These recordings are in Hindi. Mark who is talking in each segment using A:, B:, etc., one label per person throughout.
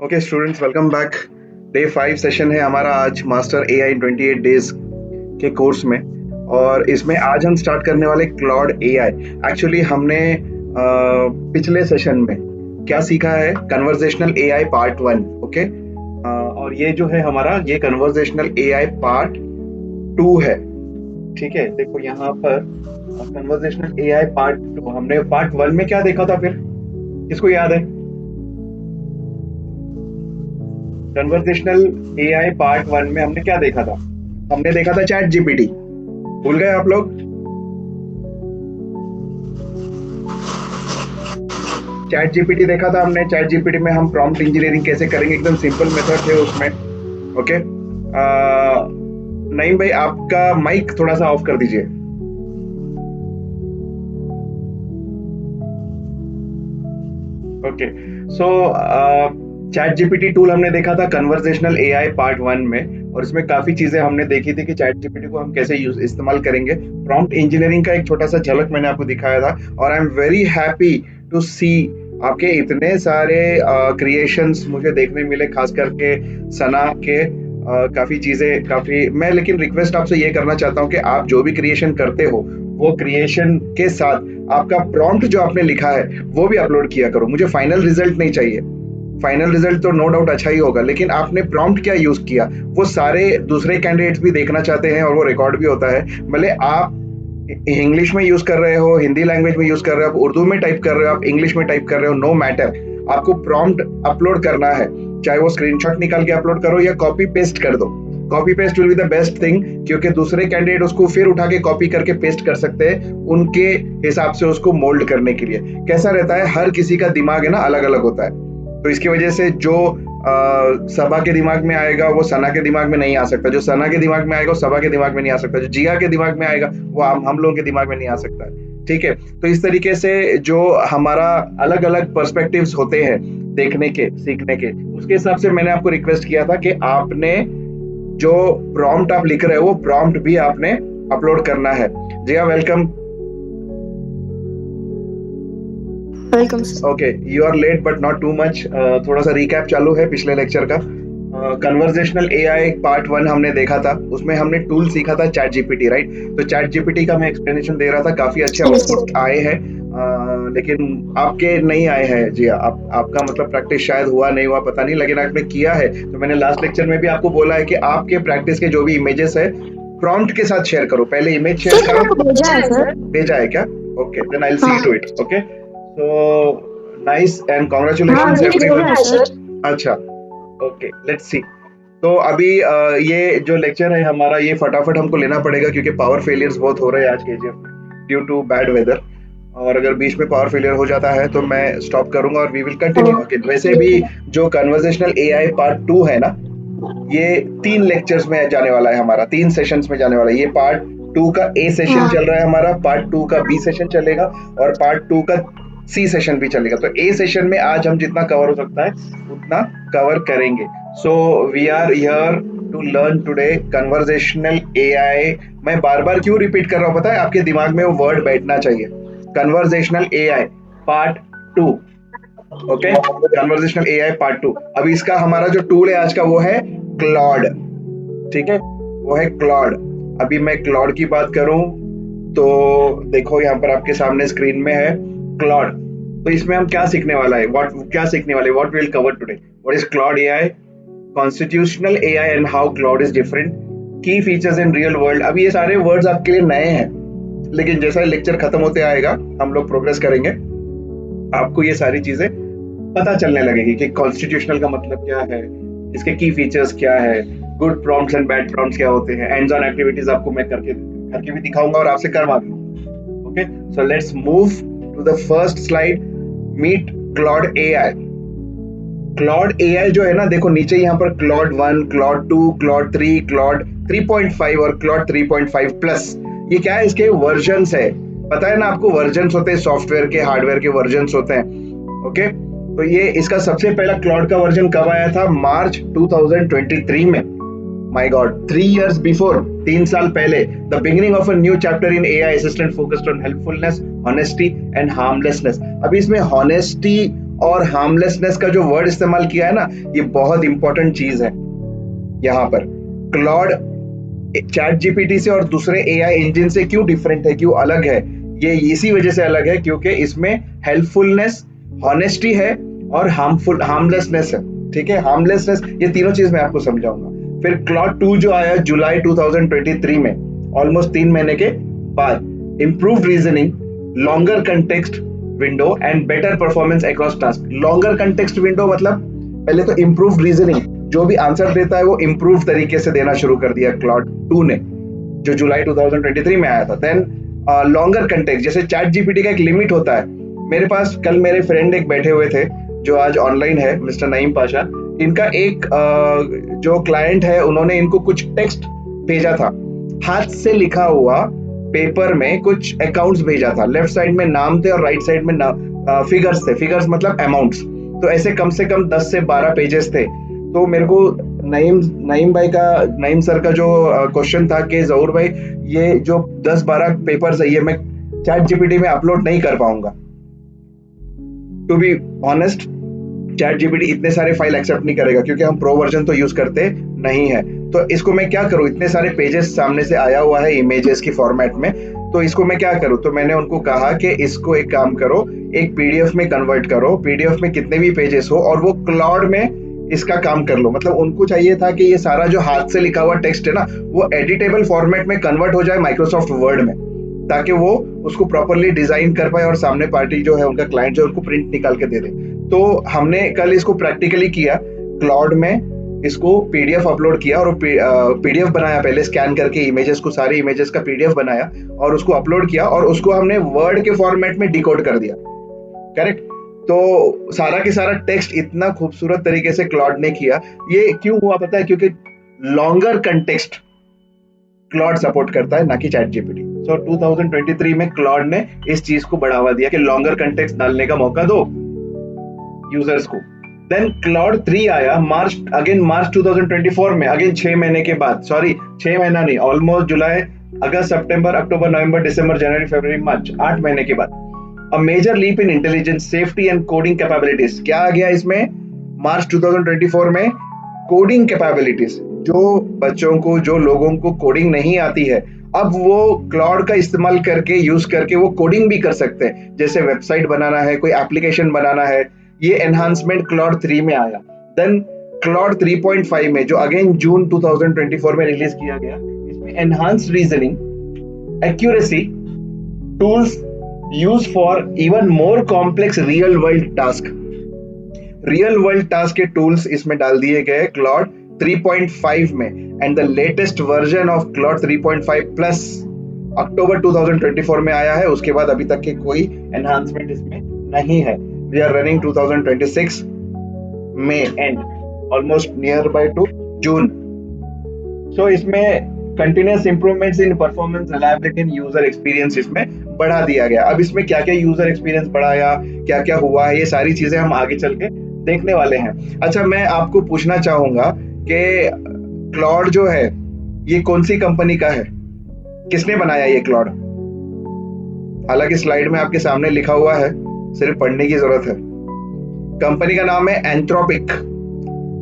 A: Okay students, welcome back. Day 5 session है हमारा आज मास्टर एआई इन 28 डेज के कोर्स में। और इसमें आज हम स्टार्ट करने वाले क्लॉड एआई। एक्चुअली हमने पिछले सेशन में क्या सीखा है, कन्वर्सेशनल एआई पार्ट 1। ओके, और ये जो है हमारा ये कन्वर्सेशनल एआई पार्ट 2 है। ठीक है, देखो यहाँ पर कन्वर्सेशनल एआई पार्ट 2। हमने पार्ट 1 में क्या देखा था, फिर किसको याद है? कन्वर्सेशनल एआई पार्ट 1 में हमने क्या देखा था? हमने देखा था चैट जीपीटी। भूल गए आप लोग? चैट जीपीटी देखा था हमने। चैट जीपीटी में हम प्रॉम्प्ट इंजीनियरिंग कैसे करेंगे, एकदम सिंपल मेथड थे उसमें। ओके, नहीं भाई, आपका माइक थोड़ा सा ऑफ कर दीजिए। ओके, सो चैट जीपीटी टूल हमने देखा था कन्वर्सेशनल एआई पार्ट 1 में, और इसमें काफी चीजें हमने देखी थी कि चैट जीपीटी को हम कैसे इस्तेमाल करेंगे। प्रॉम्प्ट इंजीनियरिंग का एक छोटा सा झलक मैंने आपको दिखाया था, और I am very happy to see आपके इतने सारे क्रिएशंस मुझे देखने मिले, खास करके सना के। काफी चीजें काफी मैं लेकिन रिक्वेस्ट आपसे ये करना चाहता हूँ कि आप जो भी क्रिएशन करते हो वो क्रिएशन के साथ आपका प्रॉम्प्ट जो आपने लिखा है वो भी अपलोड किया करो। मुझे फाइनल रिजल्ट नहीं चाहिए। फाइनल रिजल्ट तो नो डाउट अच्छा ही होगा, लेकिन आपने प्रॉम्प्ट क्या यूज किया वो सारे दूसरे कैंडिडेट्स भी देखना चाहते हैं, और वो रिकॉर्ड भी होता है। भले आप इंग्लिश में यूज कर रहे हो, हिंदी लैंग्वेज में यूज कर रहे हो, आप उर्दू में टाइप कर रहे हो, आप इंग्लिश में टाइप कर रहे हो, नो मैटर। आपको प्रॉम्प्ट अपलोड करना है, चाहे वो स्क्रीनशॉट निकाल के अपलोड करो या कॉपी पेस्ट कर दो। Copy paste will be the best thing, क्योंकि दूसरे कैंडिडेट उसको फिर उठा के कॉपी करके पेस्ट कर सकते हैं उनके हिसाब से उसको मोल्ड करने के लिए। कैसा रहता है, हर किसी का दिमाग है ना अलग अलग होता है, तो इसकी वजह से जो सबा के दिमाग में आएगा वो सना के दिमाग में नहीं आ सकता, जो सना के दिमाग में आएगा वो सबा के दिमाग में नहीं आ सकता, जो जिया के दिमाग में आएगा वो हम लोगों के दिमाग में नहीं आ सकता है। ठीक है, तो इस तरीके से जो हमारा अलग अलग पर्सपेक्टिव्स होते हैं देखने के, सीखने के, उसके हिसाब से मैंने आपको रिक्वेस्ट किया था कि आपने जो प्रॉम्प्ट आप लिख रहे हो वो प्रॉम्प्ट भी आपने अपलोड करना है। Jiya, welcome.
B: Welcome.
A: Okay, you are late but not too much. थोड़ा सा रिकैप चालू है पिछले लेक्चर का। कन्वर्सेशनल एआई पार्ट 1 हमने देखा था, उसमें हमने टूल सीखा था चैट जीपीटी, राइट? तो चैट जीपीटी का मैं एक्सप्लेनेशन दे रहा था, काफी अच्छे आउटपुट आए हैं, लेकिन आपके नहीं आए हैं जी। आपका मतलब प्रैक्टिस शायद हुआ नहीं हुआ पता नहीं, लेकिन आपने किया है। तो मैंने लास्ट लेक्चर में भी आपको बोला है कि आपके प्रैक्टिस के जो भी इमेजेस है प्रॉम्प्ट के साथ शेयर करो। पहले इमेज शेयर करो।
B: भेजा है सर।
A: भेजा है क्या? Okay, then I will see to it. Okay, so nice and congratulations everyone। अच्छा, ओके, लेट्स सी। तो अभी ये जो लेक्चर है हमारा ये फटाफट हमको लेना पड़ेगा, क्योंकि पावर फेलियर्स बहुत हो रहे हैं आज केजीएफ में ड्यू टू बैड वेदर। और अगर बीच में पावर फेलियर हो जाता है तो मैं स्टॉप करूंगा और वी विल कंटिन्यू अगेन। वैसे भी जो कन्वर्सेशनल एआई पार्ट 2 है ना, ये 3 लेक्चर्स में जाने वाला है हमारा, 3 सेशंस में जाने वाला है। ये पार्ट 2 का ए सेशन चल रहा है हमारा, पार्ट 2 का बी सेशन चलेगा, और पार्ट 2 का सी सेशन भी चलेगा। तो ए सेशन में आज हम जितना कवर हो सकता है उतना कवर करेंगे। So we are here to learn today conversational AI. मैं बार बार क्यों रिपीट कर रहा हूँ पता है? आपके दिमाग में वो वर्ड बैठना चाहिए, conversational AI part 2। Okay, conversational AI part 2। अभी इसका हमारा जो टूल है आज का वो है क्लॉड। ठीक है, वो है क्लॉड। अभी मैं क्लॉड की बात करूं तो देखो यहाँ पर आपके सामने स्क्रीन में है क्लॉड। तो इसमें हम क्या सीखने वाला है, what will cover today? What is Claude AI, constitutional AI and how Claude is different, की फीचर्स इन रियल वर्ल्ड। अभी ये सारे वर्ड्स आपके लिए नए हैं, लेकिन जैसा लेक्चर खत्म होते आएगा हम लोग प्रोग्रेस करेंगे, आपको ये सारी चीजें पता चलने लगेगी कि कॉन्स्टिट्यूशनल का मतलब क्या है, इसके की फीचर्स क्या है, good prompts and bad prompts क्या होते हैं। हैंड्स ऑन एक्टिविटीज आपको मैं करके भी दिखाऊंगा और आपसे करवा भी। Okay, so let's move to the first slide, meet Claude AI. Claude AI जो है ना, देखो नीचे यहाँ पर क्लॉड 1, क्लॉड 2, क्लॉड 3, क्लॉड 3.5 और क्लॉड 3.5 प्लस। ये क्या है, इसके वर्जन्स है। पता है ना आपको, वर्जन्स होते हैं सॉफ्टवेयर के, हार्डवेयर के वर्जन्स होते हैं। ओके, तो ये इसका सबसे पहला क्लॉड का वर्जन कब आया था? मार्च 2023 में। माय गॉड, 3 years बिफोर, 3 साल पहले। The beginning of a new chapter in AI assistant focused on helpfulness, honesty and harmlessness. अभी इसमें हॉनेस्टी और हार्मलेसनेस का जो वर्ड इस्तेमाल किया है ना, ये बहुत इंपॉर्टेंट चीज है यहाँ पर। क्लॉड चैट जीपीटी से और दूसरे एआई इंजन से क्यों डिफरेंट है, क्यों अलग है? ये इसी वजह से अलग है क्योंकि इसमें हेल्पफुलनेस, हॉनेस्टी है और हार्मलेसनेस है। ठीक है, हार्मलेसनेस, ये तीनों चीज मैं आपको समझाऊंगा। फिर क्लॉड 2 जो आया जुलाई 2023 में, ऑलमोस्ट 3 महीने के बाद, improved reasoning, longer context window and better performance across task. Longer context window मतलब पहले तो इम्प्रूव्ड रीजनिंग, जो भी आंसर देता है वो इम्प्रूव तरीके से देना शुरू कर दिया क्लॉड 2 ने, जो जुलाई 2023 में आया था। देन लॉन्गर कंटेक्स्ट, जैसे चैट जीपीटी का एक लिमिट होता है। मेरे पास कल मेरे फ्रेंड एक बैठे हुए थे जो आज ऑनलाइन है, मिस्टर नईम पाशा। इनका एक जो क्लाइंट है, उन्होंने इनको कुछ टेक्स्ट भेजा था, हाथ से लिखा हुआ पेपर में कुछ अकाउंट्स भेजा था। लेफ्ट साइड में नाम थे और राइट साइड में फिगर्स थे। फिगर्स मतलब अमाउंट्स। तो ऐसे कम से कम 10 से 12 पेजेस थे। तो मेरे को नईम सर का जो क्वेश्चन था कि जहूर भाई, ये जो 10-12 पेपर्स है, ये मैं चैट जीपीटी में अपलोड नहीं कर पाऊंगा। To be honest, chat GPT इतने सारे फाइल एक्सेप्ट नहीं करेगा क्योंकि हम प्रो वर्जन तो यूज करते नहीं है। तो इसको मैं क्या करूं, इतने सारे पेजेस सामने से आया हुआ है इमेजेस की फॉर्मेट में, तो इसको मैं क्या करूं? तो मैंने उनको कहा कि इसको एक काम करो, एक पीडीएफ में कन्वर्ट करो। पीडीएफ में कितने भी पेजेस हो और वो क्लाउड में इसका काम कर लो। मतलब उनको चाहिए था कि ये सारा जो हाथ से लिखा हुआ टेक्स्ट है ना, वो एडिटेबल फॉर्मेट में कन्वर्ट हो जाए माइक्रोसॉफ्ट वर्ड में, ताकि वो उसको प्रॉपरली डिजाइन कर पाए और सामने पार्टी जो है, उनका क्लाइंट जो है, उनको प्रिंट निकाल के दे दे। तो हमने कल इसको प्रैक्टिकली किया, क्लाउड में इसको पीडीएफ अपलोड किया और पीडीएफ बनाया, पहले स्कैन करके इमेजेस को, सारे इमेजेस का पीडीएफ बनाया और उसको अपलोड किया और उसको हमने वर्ड के फॉर्मेट में डिकोड कर दिया। करेक्ट? तो सारा के सारा टेक्स्ट इतना खूबसूरत तरीके से क्लाउड ने किया। ये क्यों हुआ पता है? क्योंकि लॉन्गर कंटेक्स्ट क्लाउड सपोर्ट करता है, ना कि चैट जीपीटी। सो 2023 में क्लाउड ने इस चीज को बढ़ावा दिया कि लॉन्गर कंटेक्स्ट डालने का मौका दो यूजर्स को। देन क्लाउड 3 आया मार्च 2024 में, अगेन 6 महीने के बाद। सॉरी, 6 महीना नहीं, ऑलमोस्ट जुलाई, अगस्त, सितंबर, अक्टूबर, नवंबर, दिसंबर, जनवरी, फरवरी, मार्च, 8 महीने के बाद। A major leap in intelligence, safety and coding capabilities. क्या आ गया इसमें मार्च 2024 में? Coding capabilities. जो बच्चों को, जो लोगों को कोडिंग नहीं आती है, अब वो क्लाउड का इस्तेमाल करके, यूज करके वो कोडिंग भी कर सकते हैं। जैसे वेबसाइट बनाना है, कोई एप्लीकेशन बनाना है, ये एनहांसमेंट क्लाउड 3 में आया। देन क्लाउड 3.5 में, जो अगेन जून 2024 में रिलीज किया गया, इसमें enhanced reasoning, accuracy, tools use for even more complex real world task. Real world task के टूल्स इसमें डाल दिए गए क्लाउड 3.5 में। And the latest version of Claude 3.5 plus October 2024 में आया है। उसके बाद अभी तक के कोई एनहांसमेंट इसमें नहीं है। वी आर रनिंग 2026 में and almost near by to June. So इसमें continuous improvements in performance, reliability and user experience इसमें बढ़ा दिया गया। अब इसमें क्या क्या यूजर एक्सपीरियंस बढ़ाया, क्या क्या हुआ है, ये सारी चीजें हम आगे चल के देखने वाले हैं। अच्छा, मैं आपको पूछना चाहूंगा कि क्लाउड जो है, ये कौन सी कंपनी का है? किसने बनाया ये क्लाउड? हालांकि स्लाइड में आपके सामने लिखा हुआ है, सिर्फ पढ़ने की जरूरत है। कंपनी का नाम है Anthropic.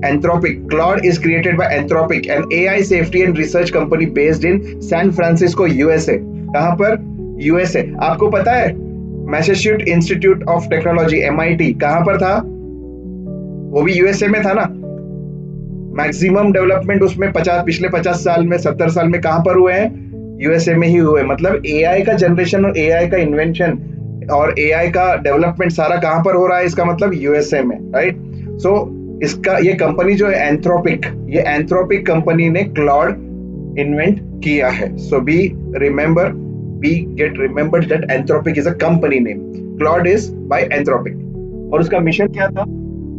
A: Anthropic. Claude is created by Anthropic, an AI safety and research company based in San Francisco, USA. कहाँ पर? USA. आपको पता है Massachusetts institute of technology, MIT, कहाँ पर था? वो भी USA में था ना। मैक्सिमम डेवलपमेंट उसमें पिछले 50 साल में, 70 साल में कहाँ पर हुए हैं? USA में ही हुए। मतलब AI का जनरेशन और AI का इन्वेंशन और AI का डेवलपमेंट सारा कहाँ पर हो रहा है? इसका मतलब USA में, राइट? सो इसका, ये कंपनी जो है एंथ्रोपिक, ये एंथ्रोपिक कंपनी ने क्लाउड इन्वेंट किया है। So get remembered that Anthropic is a company name. Claude is by Anthropic. और उसका मिशन क्या था?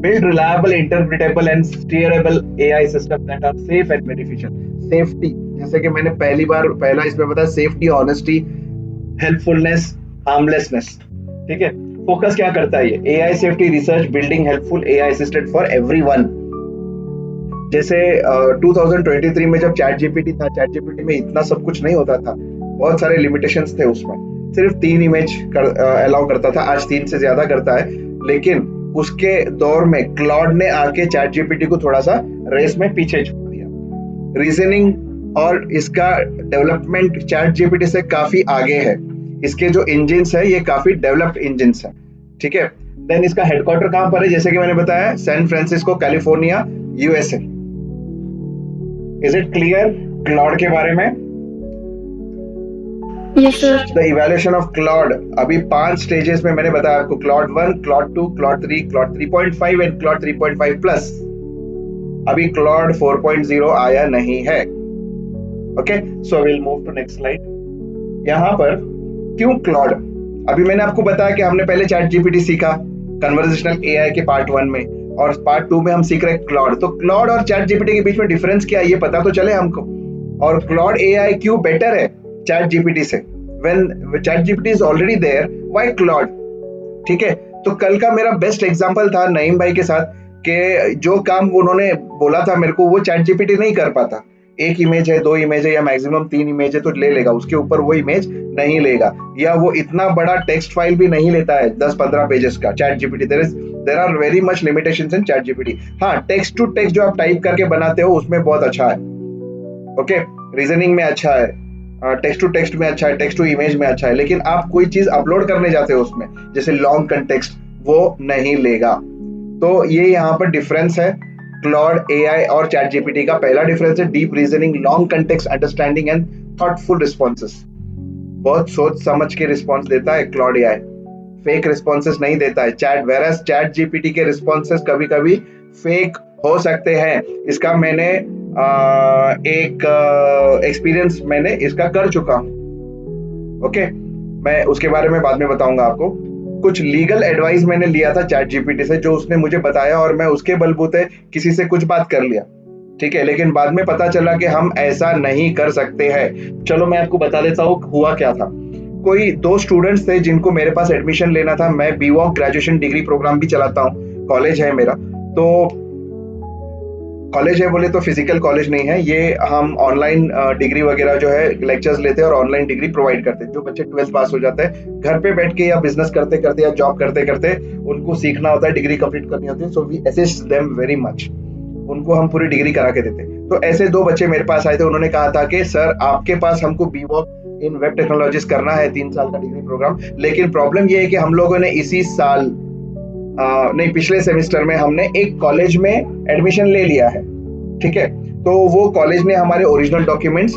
A: Build reliable, interpretable and steerable AI system that are safe and beneficial. Safety, जैसे कि मैंने पहला इसमें बताया, सेफ्टी, ऑनेस्टी, हेल्पफुलनेस, हार्मलेसनेस। ठीक है, फोकस क्या करता है ये? AI safety research, building helpful AI assistant for everyone. जैसे 2023 में जब चैट जीपीटी था, चैट जीपीटी में इतना सब कुछ नहीं होता था, बहुत सारे लिमिटेशंस थे उसमें। सिर्फ 3 इमेज अलाउ करता था, आज 3 से ज्यादा करता है। लेकिन उसके दौर में क्लॉड ने आके चैट जीपीटी को थोड़ा सा रेस में पीछे छोड़ दिया। रीजनिंग और इसका डेवलपमेंट चैट जीपीटी से काफी आगे है। इसके जो इंजिन्स है ये काफी डेवलप्ड इंजिन्स है, ठीक है। देन इसका हेडक्वार्टर कहां पर है, जैसे कि मैंने बताया, San Francisco, California, USA. Is it clear Claude के बारे में?
B: Yes, sir.
A: The evaluation of Claude अभी 5 स्टेजेस में मैंने बताया आपको, Claude 1, Claude 2, Claude 3, Claude 3.5 and Claude 3.5 plus. अभी क्लॉड 4.0 आया नहीं है। Okay, so will move to next slide. यहाँ पर क्यों क्लॉड? अभी मैंने आपको बताया कि हमने पहले चैट जीपीटी सीखा कन्वर्सेशनल एआई के पार्ट 1 में, और पार्ट 2 में हम सीख रहे हैं क्लॉड। तो क्लॉड और चैट जीपीटी के बीच में डिफरेंस क्या है ये पता तो चले हमको, और क्लॉड एआई क्यों बेटर है चैट जीपीटी से। When chat GPT is already there, why Claude? ठीक है, तो कल का मेरा बेस्ट एग्जांपल था नईम भाई के साथ कि जो काम उन्होंने बोला था मेरे को वो चैट जीपीटी नहीं कर पाता। एक इमेज है, 2 इमेज है, या मैक्सिमम 3 इमेज है तो ले लेगा, उसके ऊपर वो इमेज नहीं लेगा, या वो इतना बड़ा टेक्स्ट फाइल भी नहीं लेता है 10-15 पेजेस का chat GPT. There are very much limitations in chat GPT. हाँ, टेक्स्ट टू टेक्स्ट जो आप टाइप करके बनाते हो उसमें बहुत अच्छा है, ओके, रीजनिंग में अच्छा है, टेक्स्ट टू टेक्स्ट में अच्छा है, टेक्स्ट टू इमेज में अच्छा है, लेकिन आप कोई चीज अपलोड करने जाते हो उसमें जैसे लॉन्ग कंटेक्स्ट, वो नहीं लेगा। तो ये यहाँ पर डिफरेंस है क्लॉड एआई और चैट जीपीटी का। पहला डिफरेंस है deep reasoning, long context understanding and thoughtful responses. बहुत सोच समझ के रिस्पॉन्स देता है क्लॉड एआई, फेक रिस्पॉन्सेस नहीं देता है। चैट जीपीटी के रिस्पॉन्सेस कभी कभी फेक हो सकते हैं। इसका मैंने एक एक्सपीरियंस मैंने इसका कर चुका हूं, ओके, मैं उसके बारे में बाद में बताऊंगा आपको। कुछ लीगल एडवाइस मैंने लिया था चैट जीपीटी से, जो उसने मुझे बताया, और मैं उसके बलबूते किसी से कुछ बात कर लिया, ठीक है, लेकिन बाद में पता चला कि हम ऐसा नहीं कर सकते हैं। चलो मैं आपको बता देता हूँ हुआ क्या था। कोई 2 स्टूडेंट्स थे जिनको मेरे पास एडमिशन लेना था। मैं बीवॉक ग्रेजुएशन डिग्री प्रोग्राम भी चलाता हूँ, कॉलेज है मेरा। तो कॉलेज है बोले तो फिजिकल कॉलेज नहीं है ये, हम ऑनलाइन डिग्री वगैरह जो है लेक्चर्स लेते हैं और ऑनलाइन डिग्री प्रोवाइड करते हैं। जो बच्चे 12th पास हो जाते हैं घर पे बैठ के या बिजनेस करते करते या जॉब करते करते उनको सीखना होता है, डिग्री कंप्लीट करनी होती है, so we assist them very much, उनको हम पूरी डिग्री करा के देते हैं। तो ऐसे 2 बच्चे मेरे पास आए थे, उन्होंने कहा था कि सर आपके पास हमको बीवॉक इन वेब टेक्नोलॉजीज करना है, 3 साल का डिग्री प्रोग्राम, लेकिन प्रॉब्लम ये है कि हम लोगों ने इसी साल नहीं, पिछले सेमेस्टर में हमने एक कॉलेज में एडमिशन ले लिया है, ठीक है, तो वो कॉलेज ने हमारे ओरिजिनल डॉक्यूमेंट्स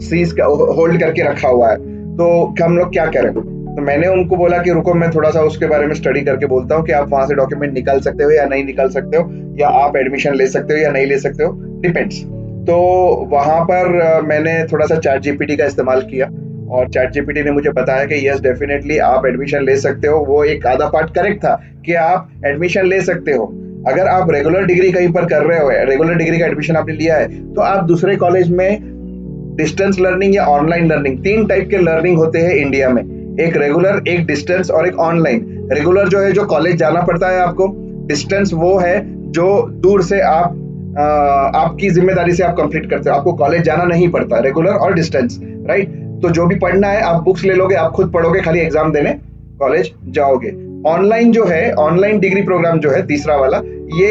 A: सीज होल्ड करके रखा हुआ है। तो हम लोग क्या करें? तो मैंने उनको बोला कि रुको, मैं थोड़ा सा उसके बारे में स्टडी करके बोलता हूँ कि आप वहां से डॉक्यूमेंट निकाल सकते हो या नहीं निकाल सकते हो, या आप एडमिशन ले सकते हो या नहीं ले सकते हो, डिपेंड्स। तो वहां पर मैंने थोड़ा सा चैट जीपीटी का इस्तेमाल किया, और चैट जीपीटी ने मुझे बताया कि यस डेफिनेटली आप एडमिशन ले सकते हो। वो एक आधा पार्ट करेक्ट था कि आप एडमिशन ले सकते हो। अगर आप रेगुलर डिग्री कहीं पर कर रहे हो, रेगुलर डिग्री का एडमिशन आपने लिया है, तो आप दूसरे कॉलेज में डिस्टेंस लर्निंग या ऑनलाइन लर्निंग, 3 टाइप के लर्निंग होते हैं इंडिया में, एक रेगुलर, एक डिस्टेंस और एक ऑनलाइन। रेगुलर जो है जो कॉलेज जाना पड़ता है आपको, डिस्टेंस वो है जो दूर से आप आपकी जिम्मेदारी से आप कंप्लीट करते हो, आपको कॉलेज जाना नहीं पड़ता, रेगुलर और डिस्टेंस, राइट। तो जो भी पढ़ना है आप बुक्स ले लोगे, आप खुद पढ़ोगे, खाली एग्जाम देने कॉलेज जाओगे। ऑनलाइन जो है, ऑनलाइन डिग्री प्रोग्राम जो है तीसरा वाला, ये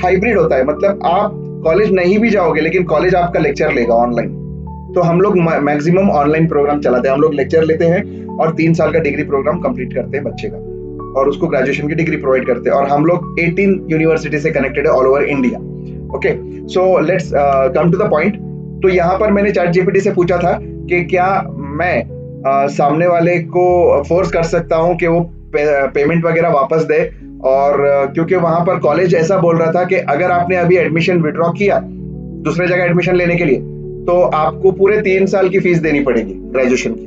A: हाइब्रिड होता है, मतलब आप कॉलेज नहीं भी जाओगे लेकिन कॉलेज आपका लेक्चर लेगा ऑनलाइन। तो हम लोग मैक्सिमम ऑनलाइन प्रोग्राम चलाते हैं, हम लोग लेक्चर लेते हैं और 3 साल का डिग्री प्रोग्राम कंप्लीट करते हैं बच्चे का, और उसको ग्रेजुएशन की डिग्री प्रोवाइड करते हैं, और हम लोग 18 यूनिवर्सिटी से कनेक्टेड है all over India. Okay, so let's come to the point. तो यहाँ पर मैंने चैट जीपीटी से पूछा था कि क्या मैं सामने वाले को फोर्स कर सकता हूँ कि वो पेमेंट वगैरह वापस दे, और क्योंकि वहां पर कॉलेज ऐसा बोल रहा था कि अगर आपने अभी एडमिशन विड्रॉ किया दूसरे जगह एडमिशन लेने के लिए, तो आपको पूरे 3 साल की फीस देनी पड़ेगी ग्रेजुएशन की,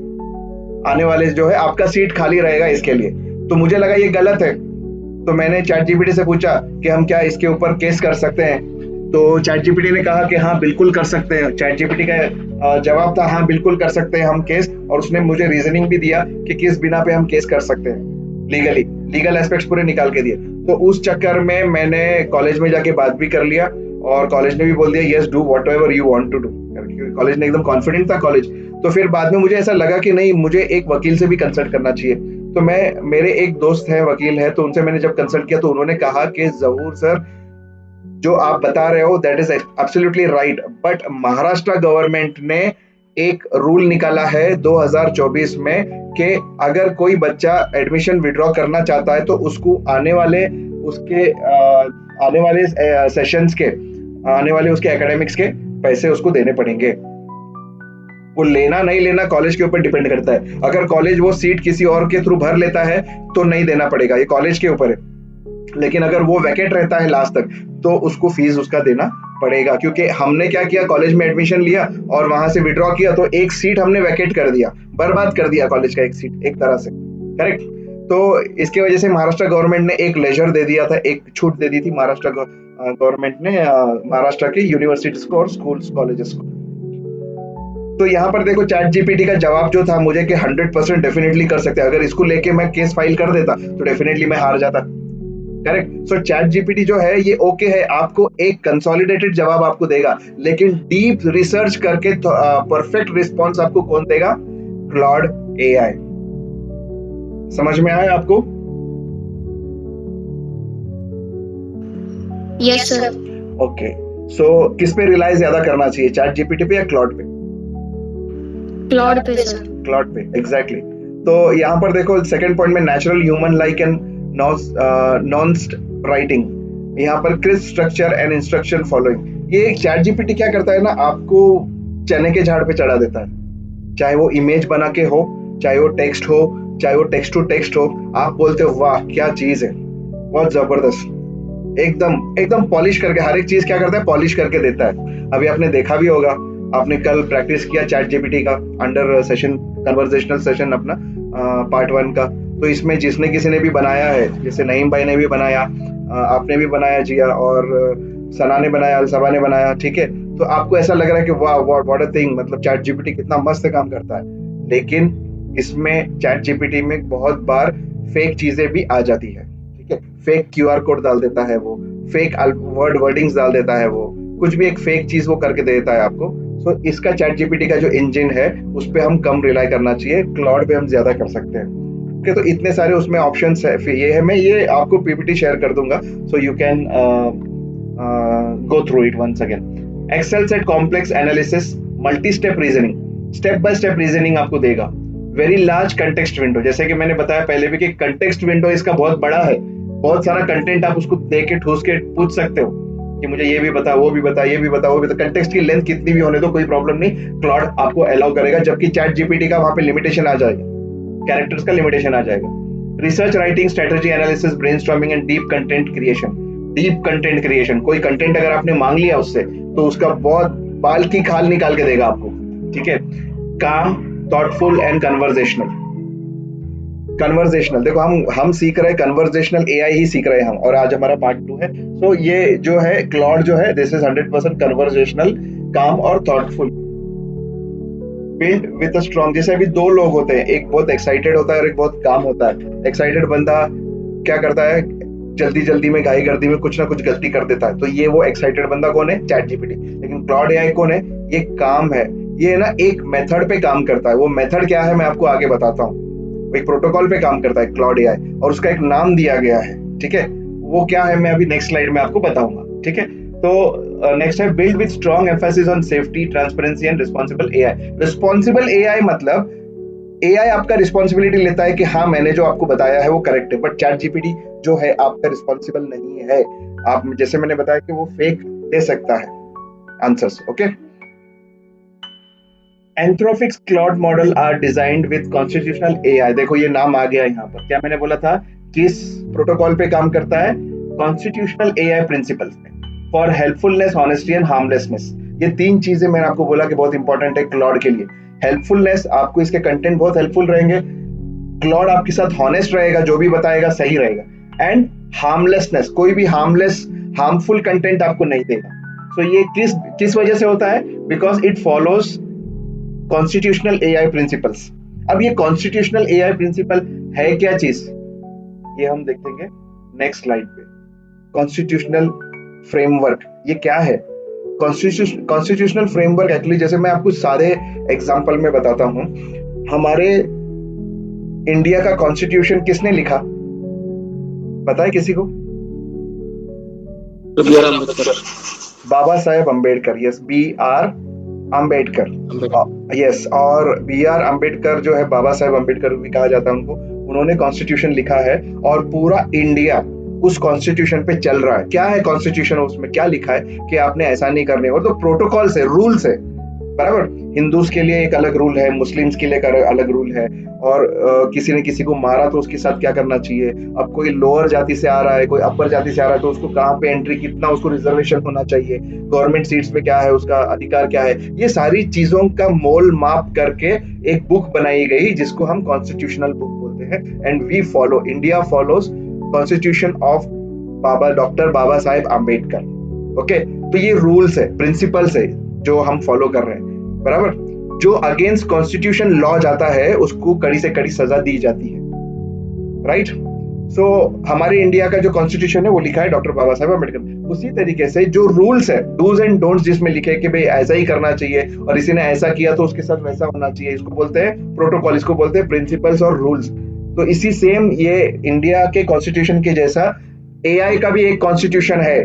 A: आने वाले जो है आपका सीट खाली रहेगा इसके लिए। तो मुझे लगा ये गलत है, तो मैंने चैट जीपीटी से पूछा कि हम क्या इसके ऊपर केस कर सकते हैं। तो चैट जीपीटी ने कहा कि हाँ बिल्कुल कर सकते हैं। चैट जीपीटी का जवाब था हाँ बिल्कुल कर सकते हैं हम केस, और उसने मुझे रीजनिंग भी दिया कि किस बिना पे हम केस कर सकते हैं, लीगल एस्पेक्ट्स पूरे निकाल के दिए। तो उस चक्कर में मैंने कॉलेज में जाके बात भी कर लिया, और कॉलेज ने भी बोल दिया yes do whatever you want to do, college ने एकदम कॉन्फिडेंट था कॉलेज। तो फिर बाद में मुझे ऐसा लगा कि नहीं, मुझे एक वकील से भी कंसल्ट करना चाहिए। तो मेरे एक दोस्त है, वकील है, तो उनसे मैंने जब कंसल्ट किया तो उन्होंने कहा कि ज़हूर सर, जो आप बता रहे हो that is absolutely right, but Maharashtra government ने एक रूल निकाला है 2024 में कि अगर कोई बच्चा एडमिशन विड्रॉ करना चाहता है तो उसको आने वाले सेशंस के, आने वाले उसके एकेडमिक्स के पैसे उसको देने पड़ेंगे। वो लेना नहीं लेना कॉलेज के ऊपर डिपेंड करता है। अगर कॉलेज वो सीट किसी और के थ्रू भर लेता है तो नहीं देना पड़ेगा, ये कॉलेज के ऊपर है। लेकिन अगर वो वैकेट रहता है लास्ट तक तो उसको फीस उसका देना पड़ेगा, क्योंकि हमने क्या किया, कॉलेज में एडमिशन लिया और वहां से विड्रॉ किया तो एक सीट हमने वैकेट कर दिया, बर्बाद कर दिया कॉलेज का एक सीट एक तरह से, करेक्ट। तो इसके वजह से महाराष्ट्र गवर्नमेंट ने एक लेजर दे दिया था, एक छूट दे दी थी महाराष्ट्र गवर्नमेंट ने महाराष्ट्र के यूनिवर्सिटीज को और स्कूल्स कॉलेजेस को। तो यहाँ पर देखो चैट जीपीटी का जवाब जो था मुझे कि 100% डेफिनेटली कर सकते हैं। अगर इसको लेके मैं केस फाइल कर देता तो डेफिनेटली मैं हार जाता, करेक्ट। सो चैट जीपीटी जो है ये ओके है, आपको एक कंसोलिडेटेड जवाब आपको देगा, लेकिन डीप रिसर्च करके परफेक्ट रिस्पॉन्स आपको कौन देगा? Claude AI. समझ में आया आपको?
B: Yes sir.
A: ओके, सो किस पे रिलाई ज्यादा करना चाहिए, चैट जीपीटी पे या क्लॉड पे?
B: क्लॉड पे सर।
A: क्लॉड पे, एग्जैक्टली। तो यहाँ पर देखो सेकंड पॉइंट में natural human like and Nernst writing, यहाँ पर crisp structure and instruction following. ये चैट जीपीटी क्या करता है ना, आपको चने के झाड़ पे चढ़ा देता है, चाहे वो इमेज बना के हो, चाहे वो टेक्स्ट हो, चाहे वो टेक्स्ट टू टेक्स्ट हो। आप बोलते हो वाह क्या चीज है, बहुत जबरदस्त, एकदम एकदम पॉलिश करके हर एक चीज क्या करता है, पॉलिश करके देता है। अभी आपने देखा भी होगा, आपने कल प्रैक्टिस किया चैट जीपीटी का अंडर सेशन, कन्वर्सेशनल सेशन अपना पार्ट 1 का। तो इसमें जिसने किसी ने भी बनाया है, जैसे नईम भाई ने भी बनाया, आपने भी बनाया जिया, और सना ने बनाया, अलसबा ने बनाया, ठीक है। तो आपको ऐसा लग रहा है कि वाह व्हाट अ थिंग, मतलब चैट जीपीटी कितना मस्त काम करता है। लेकिन इसमें चैट जीपीटी में बहुत बार फेक चीजें भी आ जाती है, ठीक है। फेक क्यूआर कोड डाल देता है वो, फेक वर्डिंग्स डाल देता है वो, कुछ भी एक फेक चीज वो करके दे देता है आपको। तो इसका चैट जीपीटी का जो इंजन है उस पे हम कम रिलाई करना चाहिए, क्लाउड पे हम ज्यादा कर सकते हैं। ओके, तो इतने सारे उसमें ऑप्शंस है। फिर ये है, मैं ये आपको पीपीटी शेयर कर दूंगा, so you can go through it once again. Excel set complex analysis, multi step reasoning, step by step reasoning आपको देगा। वेरी लार्ज कंटेक्स्ट विंडो, जैसे कि मैंने बताया पहले भी कि कंटेक्स्ट विंडो इसका बहुत बड़ा है, बहुत सारा कंटेंट आप उसको दे के ठूस के पूछ सकते हो कि मुझे ये भी बता, वो भी बता, ये भी बता, वो भी बता। कंटेक्स्ट की लेंथ कितनी भी होने दो, कोई प्रॉब्लम नहीं, क्लाउड आपको अलाउ करेगा। जबकि चैट जीपीटी का वहां पे लिमिटेशन आ जाएगा, कैरेक्टर्स का लिमिटेशन आ जाएगा। Research writing, strategy analysis, brainstorming and deep content creation. Deep content creation, कोई कंटेंट अगर आपने मांग लिया उससे तो उसका बहुत बाल की खाल निकाल के देगा आपको, ठीक है। काम, थॉटफुल एंड कन्वर्सेशनल। कन्वर्सेशनल देखो, हम सीख रहे हैं कन्वर्सेशनल एआई ही सीख रहे हैं हम, और आज हमारा पार्ट 2 है। तो ये जो है क्लॉड जो है, दिस इज 100% कन्वर्सेशनल, काम और thoughtful. Build with a strong, जैसे अभी दो लोग होते हैं, एक बहुत एक्साइटेड होता है और एक बहुत काम होता है। एक्साइटेड बंदा क्या करता है, जल्दी जल्दी में, घाई गर्दी में कुछ ना कुछ गलती कर देता है। तो ये वो एक्साइटेड बंदा कौन है? Chat GPT. लेकिन क्लॉड एआई कौन है? ये काम है, ये ना एक मेथड पे काम करता है। वो मेथड क्या है मैं आपको आगे बताता हूँ। एक प्रोटोकॉल पे काम करता है क्लाउड एआई, और उसका एक नाम दिया गया है, ठीक है। वो क्या है मैं अभी नेक्स्ट स्लाइड में आपको बताऊंगा, ठीक है। तो नेक्स्ट है build with strong emphasis on safety, transparency and responsible AI. Responsible AI मतलब एआई आपका रिस्पांसिबिलिटी लेता है कि हाँ मैंने जो आपको बताया है वो करेक्ट है, बट चैट जीपीटी जो है आपका रिस्पांसिबल नहीं है। आप जैसे मैंने बताया कि वो फेक दे सकता है answers, okay. Anthropic's cloud model are designed with constitutional AI। देखो ये नाम आ गया यहाँ पर, क्या मैंने बोला था, किस प्रोटोकॉल पे काम करता है? कॉन्स्टिट्यूशनल एआई प्रिंसिपल्स पे, फॉर हेल्पफुलनेस, ऑनेस्टी एंड हार्मलेसनेस। ये तीन चीजें मैंने आपको बोला कि बहुत इंपॉर्टेंट है क्लॉड के लिए। हेल्पफुलनेस, आपको इसके कंटेंट बहुत हेल्पफुल रहेंगे, क्लॉड आपके साथ हॉनेस्ट रहेगा, जो भी बताएगा सही रहेगा। एंड हार्मलेसनेस, कोई भी हार्मफुल कंटेंट आपको नहीं देगा। सो ये किस वजह से होता है? Because it follows constitutional AI principles. अब ये कॉन्स्टिट्यूशनल एआई प्रिंसिपल है क्या चीज, ये हम देखेंगे नेक्स्ट स्लाइड पे। कॉन्स्टिट्यूशनल फ्रेमवर्क ये क्या है? कॉन्स्टिट्यूशनल फ्रेमवर्क एक्चुअली, जैसे मैं आपको सारे एग्जांपल में बताता हूँ। हमारे इंडिया का कॉन्स्टिट्यूशन किसने लिखा, पता है किसी को?
C: B.R. Ambedkar.
A: Baba Saheb Ambedkar, yes, B.R. Ambedkar, yes. और B.R. अम्बेडकर जो है, बाबा साहेब अम्बेडकर भी कहा जाता है उनको, उन्होंने कॉन्स्टिट्यूशन लिखा है और पूरा इंडिया उस कॉन्स्टिट्यूशन पे चल रहा है। क्या है कॉन्स्टिट्यूशन, उसमें क्या लिखा है कि आपने ऐसा नहीं करने, और तो प्रोटोकॉल्स है, रूल्स है, बराबर। हिंदूज के लिए एक अलग रूल है, मुस्लिम्स के लिए एक अलग रूल है, और किसी ने किसी को मारा तो उसके साथ क्या करना चाहिए। अब कोई लोअर जाति से आ रहा है, कोई अपर जाति से आ रहा है, तो उसको कहाँ पे एंट्री, कितना उसको रिजर्वेशन होना चाहिए, गवर्नमेंट सीट्स पे क्या है, उसका अधिकार क्या है, ये सारी चीजों का मोल माप करके एक बुक बनाई गई जिसको हम कॉन्स्टिट्यूशनल बुक बोलते हैं। And we follow, India follows constitution of doctor Baba Saheb Ambedkar. Okay, तो ये रूल्स है, प्रिंसिपल्स है जो हम फॉलो कर रहे हैं, बराबर। जो अगेंस्ट कॉन्स्टिट्यूशन लॉ जाता है उसको कड़ी से कड़ी सजा दी जाती है, राइट। सो हमारे इंडिया का जो कॉन्स्टिट्यूशन है वो लिखा है डॉक्टर बाबा साहेब अम्बेडकर। उसी तरीके से जो रूल्स है, डूज एंड डोंट्स, जिसमें लिखे कि भाई ऐसा ही करना चाहिए और इसी ने ऐसा किया तो उसके साथ वैसा होना चाहिए, इसको बोलते हैं प्रोटोकॉल, इसको बोलते हैं प्रिंसिपल्स और रूल्स। तो इसी सेम ये इंडिया के कॉन्स्टिट्यूशन के जैसा एआई का भी एक कॉन्स्टिट्यूशन है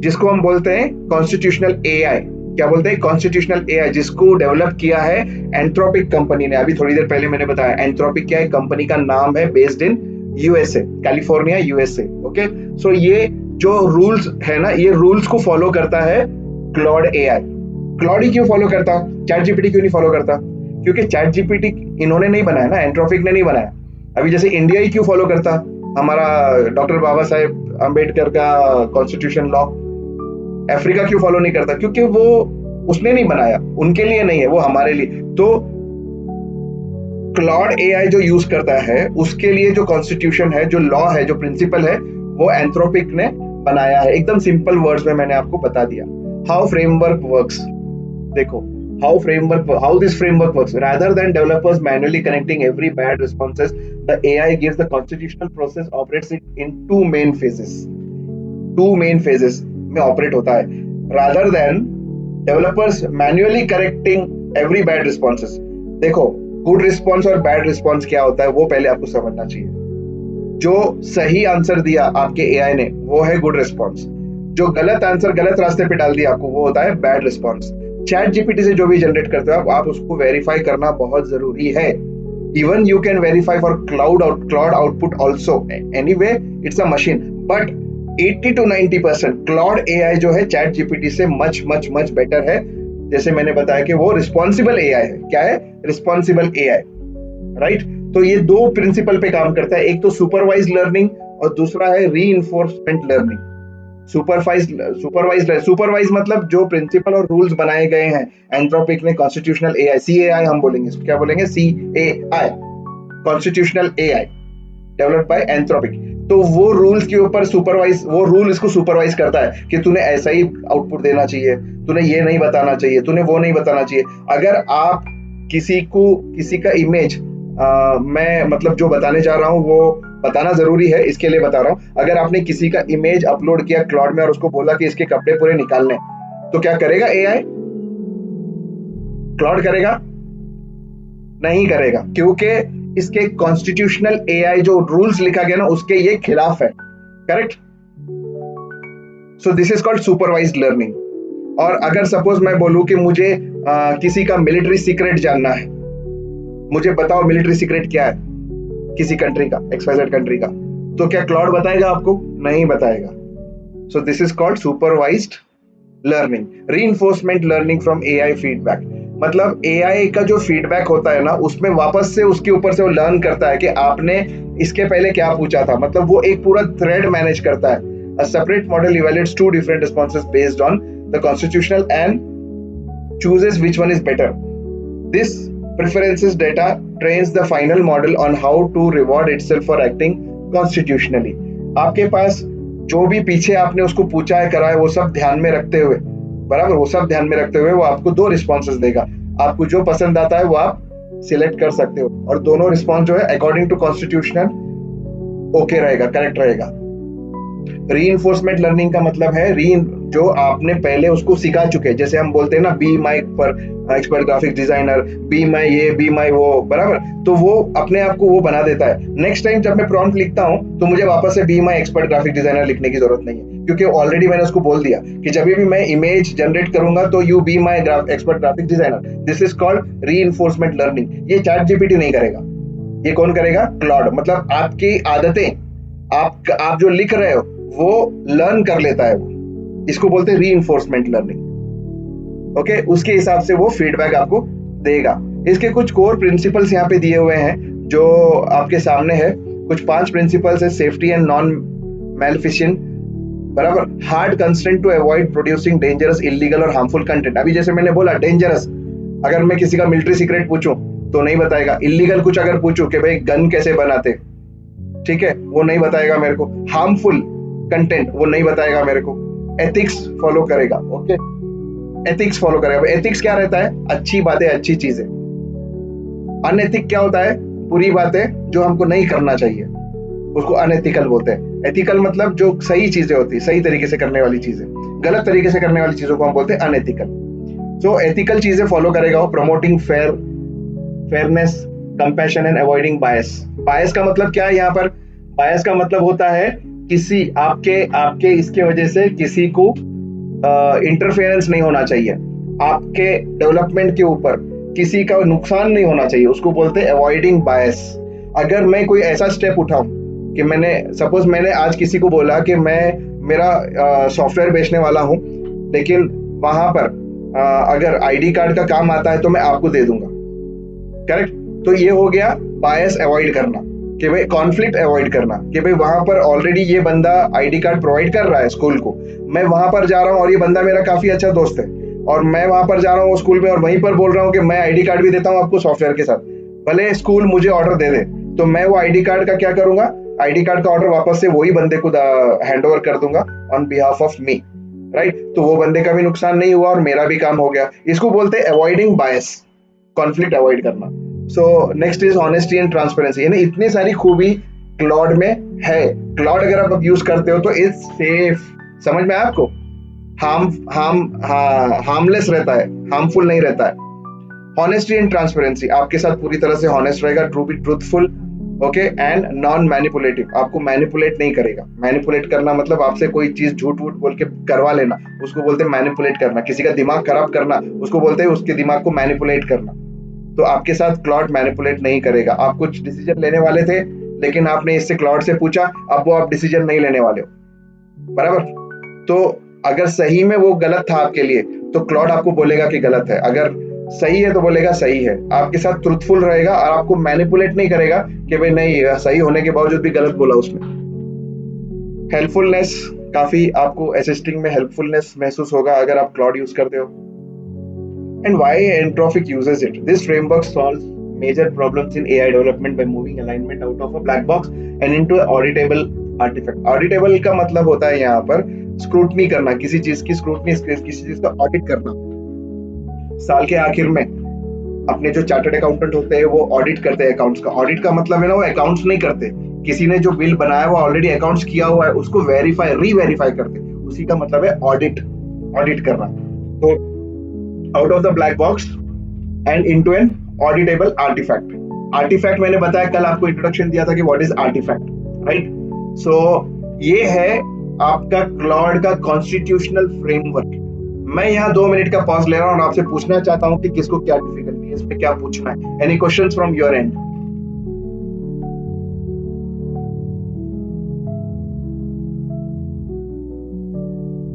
A: जिसको हम बोलते हैं कॉन्स्टिट्यूशनल एआई। क्या बोलते हैं? कॉन्स्टिट्यूशनल एआई, जिसको डेवलप किया है एंथ्रोपिक कंपनी ने। अभी थोड़ी देर पहले मैंने बताया एंथ्रोपिक क्या है, कंपनी का नाम है, based in USA, California, USA. Okay, so ये जो रूल्स है ना, ये रूल्स को फॉलो करता है क्लॉड एआई। क्लॉड ही क्यों फॉलो करता, चैट जीपीटी क्यों नहीं फॉलो करता? क्योंकि चैट जीपीटी इन्होंने नहीं बनाया ना, एंथ्रोपिक ने नहीं बनाया। अभी जैसे इंडिया ही क्यों फॉलो करता हमारा डॉक्टर बाबा साहेब अम्बेडकर का कॉन्स्टिट्यूशन लॉ, अफ्रीका क्यों फॉलो नहीं करता? क्योंकि वो उसने नहीं बनाया, उनके लिए नहीं है, वो हमारे लिए। तो क्लॉड एआई जो यूज करता है उसके लिए जो कॉन्स्टिट्यूशन है, जो लॉ है, जो प्रिंसिपल है, वो एंथ्रोपिक ने बनाया है। एकदम सिंपल वर्ड्स में मैंने आपको बता दिया हाउ फ्रेमवर्क वर्क्स। देखो how this framework works. Rather than developers manually connecting every bad responses, the AI gives the constitutional process operates it in two main phases में ऑपरेट होता है। rather than developers manually correcting every bad responses। देखो, गुड रिस्पॉन्स और बैड रिस्पॉन्स क्या होता है वो पहले आपको समझना चाहिए। जो सही आंसर दिया आपके एआई ने वो है गुड रिस्पॉन्स, जो गलत आंसर गलत रास्ते पे डाल दिया आपको वो होता है बैड रिस्पॉन्स। चैट जीपीटी से जो भी जनरेट करते हो आप उसको वेरीफाई करना बहुत जरूरी है। Even you can verify for cloud output also, anyway it's a machine, but 80 to 90% Claude AI जो है चैट जीपीटी से मच मच मच बेटर है। जैसे मैंने बताया कि वो रिस्पॉन्सिबल एआई है। क्या है? Responsible AI, right. तो ये दो प्रिंसिपल पे काम करता है, एक तो सुपरवाइज लर्निंग और दूसरा है रीइंफोर्समेंट लर्निंग। सुपरवाइज मतलब जो प्रिंसिपल और रूल्स बनाए गए हैं एंथ्रोपिक ने, कॉन्स्टिट्यूशनल एआई, सीएआई हम बोलेंगे इसको, क्या बोलेंगे? CAI, constitutional AI developed by Anthropic. तो वो रूल्स के ऊपर वो रूल इसको सुपरवाइज करता है कि तूने ऐसा ही आउटपुट देना चाहिए, तूने ये नहीं बताना चाहिए, तूने वो नहीं बताना चाहिए। अगर आप किसी का इमेज, मैं मतलब जो बताने जा रहा हूँ वो बताना जरूरी है, इसके लिए बता रहा हूँ। अगर आपने किसी का इमेज अपलोड किया क्लाउड में और उसको बोला कि इसके कपड़े पूरे निकालने, तो क्या करेगा एआई? क्लाउड करेगा? नहीं करेगा, क्योंकि इसके कॉन्स्टिट्यूशनल एआई जो रूल्स लिखा गया ना उसके ये खिलाफ है, correct. So this is called supervised learning. और अगर सपोज मैं बोलूं कि मुझे किसी का मिलिट्री सीक्रेट जानना है, मुझे बताओ मिलिट्री सीक्रेट क्या है किसी कंट्री का, XYZ कंट्री का, तो क्या क्लाउड बताएगा आपको? नहीं बताएगा। So this is called supervised learning, reinforcement learning from AI feedback. मतलब एआई का जो फीडबैक होता है ना उसमें वापस से उसके ऊपर से वो लर्न करता है कि आपने इसके पहले क्या पूछा था। मतलब वो एक पूरा थ्रेड मैनेज करता है। A separate model evaluates two different responses based on the constitutional and chooses which one is better. This preferences data trains the final model on how to reward itself for acting constitutionally. आपके पास जो भी पीछे आपने उसको पूछा है, करा है, वो सब ध्यान में रखते हुए, बराबर, वो सब ध्यान में रखते हुए वो आपको दो रिस्पॉन्सेस देगा। आपको जो पसंद आता है वो आप सिलेक्ट कर सकते हो, और दोनों रिस्पॉन्स जो है अकॉर्डिंग टू कॉन्स्टिट्यूशनल ओके रहेगा, करेक्ट रहेगा। रीइंफोर्समेंट लर्निंग का मतलब है जो आपने पहले उसको सिखा चुके हैं, जैसे हम बोलते हैं ना बी माई पर expert graphic designer, be my ये बी माई वो, बराबर, तो वो अपने आप को वो बना देता है। नेक्स्ट टाइम जब मैं प्रॉम्प्ट लिखता हूँ तो मुझे वापस से be my expert graphic designer लिखने की जरूरत नहीं है, क्योंकि ऑलरेडी मैंने उसको बोल दिया कि जब भी मैं इमेज जनरेट करूंगा तो you be my expert graphic designer. This is called reinforcement learning. ये चैट जीपीटी नहीं करेगा, ये कौन करेगा? क्लॉड। मतलब आपकी आदतें, आप जो लिख रहे हो वो लर्न कर लेता है, वो इसको बोलते हैं रीइंफोर्समेंट लर्निंग। ओके, उसके हिसाब से वो फीडबैक आपको देगा। इसके कुछ कोर प्रिंसिपल्स यहाँ पे दिए हुए हैं जो आपके सामने है। कुछ 5 प्रिंसिपल्स है। सेफ्टी एंड नॉन मैलिफिशिएंट, बराबर। Hard constraint to avoid producing dangerous, illegal और हार्मफुल कंटेंट। अभी जैसे मैंने बोला डेंजरस, अगर मैं किसी का मिलिट्री सीक्रेट पूछूं तो नहीं बताएगा। इलीगल कुछ अगर पूछूं कि भाई गन कैसे बनाते, ठीक है, वो नहीं बताएगा मेरे को। हार्मफुल कंटेंट वो नहीं बताएगा मेरे को। एथिक्स फॉलो करेगा। ओके, एथिक्स फॉलो करेगा। एथिक्स क्या रहता है? अच्छी बातें, अच्छी चीजें। अनएथिक क्या होता है? बुरी बातें जो हमको नहीं करना चाहिए, उसको अनएथिकल बोलते हैं। एथिकल मतलब जो सही चीजें होती है, सही तरीके से करने वाली चीजें। गलत तरीके से करने वाली चीजों को हम बोलते हैं अनएथिकल। सो एथिकल चीजें फॉलो करेगा वो। Promoting fairness, compassion and avoiding bias. Bias का मतलब क्या है यहाँ पर? बायस का मतलब होता है किसी आपके इसके वजह से किसी को इंटरफेरेंस नहीं होना चाहिए, आपके डेवलपमेंट के ऊपर किसी का नुकसान नहीं होना चाहिए, उसको बोलते हैं अवॉइडिंग बायस। अगर मैं कोई ऐसा स्टेप उठाऊं कि सपोज मैंने आज किसी को बोला कि मैं मेरा सॉफ्टवेयर बेचने वाला हूं, लेकिन वहां पर अगर आईडी कार्ड का काम आता है तो मैं आपको दे दूंगा, करेक्ट? तो ये हो गया बायस अवॉइड करना, कि भाई कॉन्फ्लिक्ट अवॉइड करना, कि भाई वहां पर ऑलरेडी ये बंदा आईडी कार्ड प्रोवाइड कर रहा है स्कूल को, मैं वहां पर जा रहा हूँ और ये बंदा मेरा काफी अच्छा दोस्त है, और मैं वहां पर जा रहा हूँ स्कूल में और वहीं पर बोल रहा हूँ कि मैं आईडी कार्ड भी देता हूँ आपको सॉफ्टवेयर के साथ, भले स्कूल मुझे ऑर्डर दे दे, तो मैं वो आईडी कार्ड का क्या करूंगा? आईडी कार्ड का ऑर्डर वापस से वही बंदे को हैंड ओवर कर दूंगा on behalf of me, right? तो वो बंदे का भी नुकसान नहीं हुआ और मेरा भी काम हो गया। इसको बोलते हैं अवॉइडिंग बायस, कॉन्फ्लिक्ट अवॉइड करना। So next is honesty and transparency. यानी इतनी सारी खूबी क्लॉड में है। क्लॉड अगर आप यूज करते हो तो इट्स सेफ। समझ में आया आपको? हार्मलेस रहता है, हार्मफुल नहीं रहता है। ऑनेस्टी एंड ट्रांसपेरेंसी, आपके साथ पूरी तरह से ऑनेस्ट रहेगा, true be truthful, okay, and non manipulative, आपको मैनिपुलेट नहीं करेगा। मैनिपुलेट करना मतलब आपसे कोई चीज झूठ वूठ बोल के करवा लेना, उसको बोलते हैं मैनिपुलेट करना। किसी का दिमाग खराब करना, उसको बोलते हैं उसके दिमाग को मैनिपुलेट करना। तो आपके साथ क्लॉड मैनिपुलेट नहीं करेगा। आप कुछ डिसीजन लेने वाले थे, लेकिन आपने इससे क्लॉड से पूछा, अब वो आप डिसीजन नहीं लेने वाले हो, बराबर? तो अगर सही में वो गलत था आपके लिए तो क्लॉड आपको बोलेगा कि गलत है, अगर सही है तो बोलेगा सही है। आपके साथ ट्रूथफुल रहेगा और आपको मैनिपुलेट नहीं करेगा कि भाई नहीं, सही होने के बावजूद भी गलत बोला उसने। हेल्पफुलनेस, काफी आपको असिस्टिंग में हेल्पफुलनेस महसूस होगा अगर आप क्लॉड यूज करते हो। And why Anthropic uses it? This framework solves major problems in AI development by moving alignment out of a black box and into an auditable artifact. Auditable का मतलब होता है यहाँ पर स्क्रूटनी करना, किसी चीज की स्क्रूटनी, किसी चीज का ऑडिट करना। साल के आखिर में अपने जो चार्टर्ड अकाउंटेंट होते हैं वो ऑडिट करते हैं अकाउंट्स का। ऑडिट का मतलब है ना, वो अकाउंट्स नहीं करते, किसी ने जो बिल बनाया वो ऑलरेडी अकाउंट्स किया हुआ है उसको वेरीफाई, रीवेरीफाई करते, उसी का मतलब है ऑडिट, ऑडिट करना। तो out of the black box and into an auditable artifact. Artifact मैंने बताया, कल आपको इंट्रोडक्शन दिया था कि what is artifact, right? So ये है आपका क्लॉड का कॉन्स्टिट्यूशनल फ्रेमवर्क। मैं यहाँ 2 मिनट का पॉज ले रहा हूँ और आपसे पूछना चाहता हूँ कि किसको क्या डिफिकल्टी है, इसमें क्या पूछना है। Any questions from your and?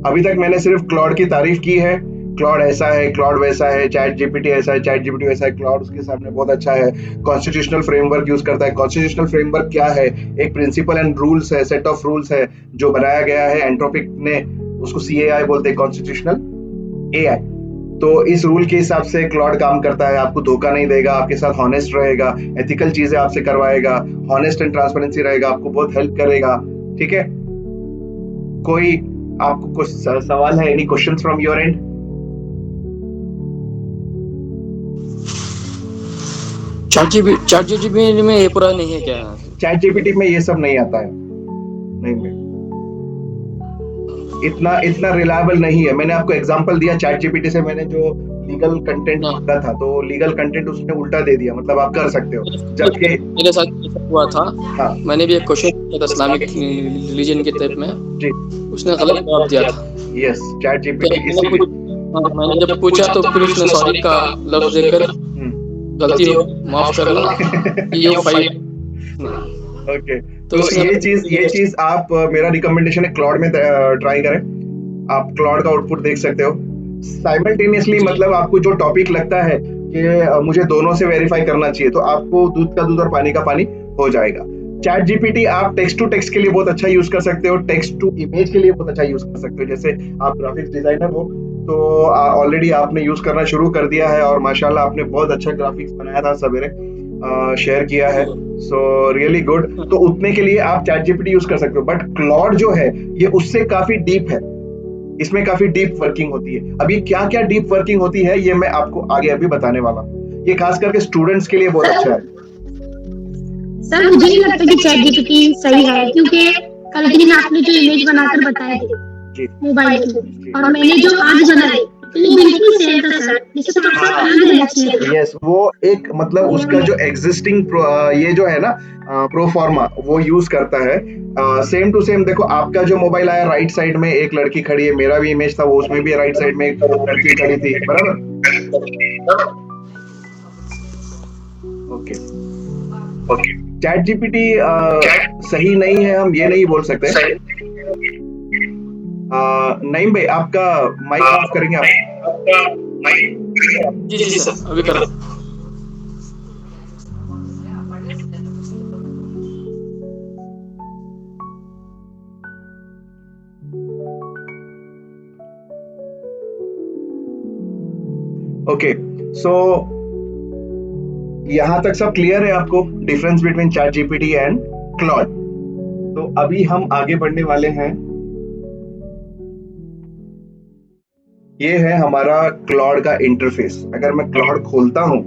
A: अभी तक मैंने सिर्फ क्लॉड की तारीफ की है, क्लॉड ऐसा है, क्लॉड वैसा है, चैट जीपीटी ऐसा है, चैट जीपीटी वैसा है, क्लॉड उसके सामने बहुत अच्छा है, कॉन्स्टिट्यूशनल फ्रेमवर्क यूज करता है। कॉन्स्टिट्यूशनल फ्रेमवर्क क्या है? एक प्रिंसिपल एंड रूल्स है, सेट ऑफ रूल्स है जो बनाया गया है एंट्रोपिक ने, उसको CAI बोलते हैं, कॉन्स्टिट्यूशनल AI। तो इस रूल के हिसाब से क्लॉड काम करता है, आपको धोखा नहीं देगा, आपके साथ हॉनेस्ट रहेगा, एथिकल चीजें आपसे करवाएगा, हॉनेस्ट एंड ट्रांसपेरेंसी रहेगा, आपको बहुत हेल्प करेगा, ठीक है? कोई आपको कुछ सवाल है? Any questions from your and?
C: Chat GPT में ये पूरा नहीं है क्या?
A: चैट जीपीटी में ये सब नहीं आता है, नहीं में। इतना इतना रिलायबल नहीं है। मैंने आपको एग्जांपल दिया चैट जीपीटी से, मैंने जो लीगल कंटेंट
C: हाँ,
A: मांगा था तो लीगल कंटेंट उसने उल्टा दे दिया, मतलब आप कर सकते हो, जबकि
C: मेरे साथ ऐसा हुआ था।
A: हाँ
C: मैंने भी एक क्वेश्चन किया था इस्लामिक रिलीजन के टाइप में,
A: जी,
C: उसने गलत जवाब दिया था।
A: यस चैट
C: तो
A: जीपीटी
C: मैंने
A: इसीलिए
C: हाँ, मैंने जब पूछा तो फिर उसने सॉरी का लफ्ज देकर गलती हो माफ करना ये फाइल
A: ओके।
C: तो
A: तो
C: उसने
A: ये चीज आप मेरा रिकमेंडेशन है क्लॉड में ट्राई करें। आप क्लॉड का आउटपुट देख सकते हो साइमल्टेनियसली, मतलब आपको जो टॉपिक लगता है कि मुझे दोनों से वेरीफाई करना चाहिए, तो आपको दूध का दूध और पानी का पानी हो जाएगा। चैट जीपीटी आप टेक्स्ट टू टेक्स्ट के लिए बहुत अच्छा यूज कर सकते हो, टेक्स्ट टू इमेज के लिए बहुत अच्छा यूज कर सकते हो। जैसे आप ग्राफिक्स डिजाइनर हो तो ऑलरेडी आपने यूज करना शुरू कर दिया है और माशाल्लाह आपने बहुत अच्छा ग्राफिक्स बनाया था सवेरे, शेयर किया है, सो रियली गुड। तो उतने के लिए आप चैट जीपीटी यूज कर सकते हो, बट क्लॉड जो है ये उससे काफी डीप है, इसमें काफी डीप वर्किंग होती है। अभी क्या क्या डीप वर्किंग होती है ये मैं आपको आगे अभी बताने वाला हूँ। ये खास करके स्टूडेंट्स के लिए बहुत अच्छा है।
B: सर मुझे नहीं लगता कि चैट जीपीटी सही है, क्योंकि कल के दिन आपने जो इमेज बनाकर बताए थे
A: जी
B: मोबाइल की,
A: जी
B: और मैंने जो आज बनाई तो वो बिल्कुल सेम था सर, जिससे थोड़ा सा अलग रहना चाहिए था।
A: यस, वो एक मतलब उसका जो एग्जिस्टिंग ये जो है ना प्रोफॉर्मा वो यूज करता है सेम टू सेम। देखो आपका जो मोबाइल आया राइट साइड में एक लड़की खड़ी है, मेरा भी इमेज था वो, उसमें भी राइट साइड में एक लड़की खड़ी थी, बराबर। ओके, चैट जीपीटी सही नहीं है हम ये नहीं बोल सकते। नईम भाई आपका माइक ऑफ करेंगे आप?
C: जी जी सर अभी कर
A: ओके, सो यहाँ तक सब क्लियर है आपको, difference between chat GPT and Claude. तो अभी हम आगे बढ़ने वाले हैं। ये है हमारा क्लॉड का इंटरफेस। अगर मैं क्लॉड खोलता हूँ,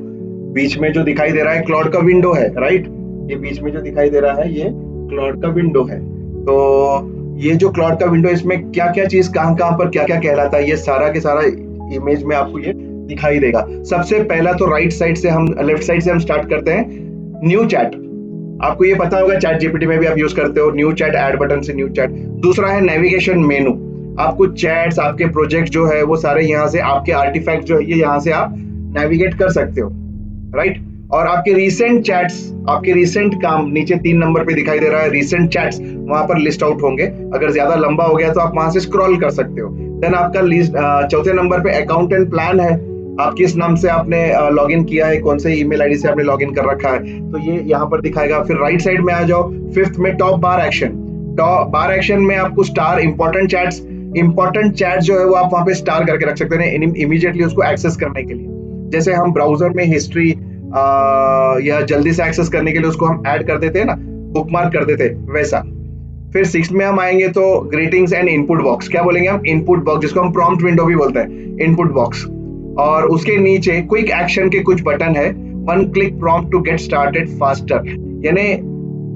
A: बीच में जो दिखाई दे रहा है क्लॉड का विंडो है, राइट। ये बीच में जो दिखाई दे रहा है ये क्लॉड का विंडो है। तो ये जो क्लॉड का विंडो, इसमें क्या क्या चीज कहाँ कहाँ पर क्या क्या कहलाता है, ये सारा के सारा इमेज में आपको ये दिखाई देगा। सबसे पहला तो राइट साइड से हम, लेफ्ट साइड से हम स्टार्ट करते हैं। न्यू चैट, आपको ये पता होगा चैट जीपीटी में भी आप यूज करते हो न्यू चैट, ऐड बटन से न्यू चैट। दूसरा है नेविगेशन मेनू, आपको चैट्स, आपके प्रोजेक्ट जो है वो सारे यहाँ से, आपके आर्टिफैक्ट जो है ये यहाँ से आप नेविगेट कर सकते हो, राइट। और आपके रीसेंट चैट्स, आपके रीसेंट काम नीचे 3 नंबर पे दिखाई दे रहा है, रीसेंट चैट्स, वहां पर लिस्ट आउट होंगे। अगर ज्यादा लंबा हो गया तो आप वहां से स्क्रॉल कर सकते हो। देन आपका लिस्ट, चौथे नंबर पे अकाउंट एंड प्लान है, आप किस नाम से आपने लॉगिन किया है, कौन से ईमेल आईडी से आपने लॉगिन कर रखा है, तो ये यहाँ पर दिखाएगा। फिर राइट साइड में आ जाओ, फिफ्थ में टॉप बार एक्शन। टॉप बार एक्शन में आपको star important chats, important chat जो है वो आप वहां पे स्टार करके रख सकते हैं इमीडिएटली उसको एक्सेस करने के लिए। जैसे हम ब्राउजर में हिस्ट्री या जल्दी से एक्सेस करने के लिए उसको हम ऐड कर देते हैं ना, बुकमार्क कर देते हैं, वैसा। फिर 6 में हम आएंगे तो ग्रीटिंग्स एंड इनपुट बॉक्स, क्या बोलेंगे हम, इनपुट बॉक्स, जिसको हम प्रॉम्प्ट विंडो भी बोलते हैं, इनपुट बॉक्स। और उसके नीचे क्विक एक्शन के कुछ बटन है, 1 click prompt to get started faster, यानी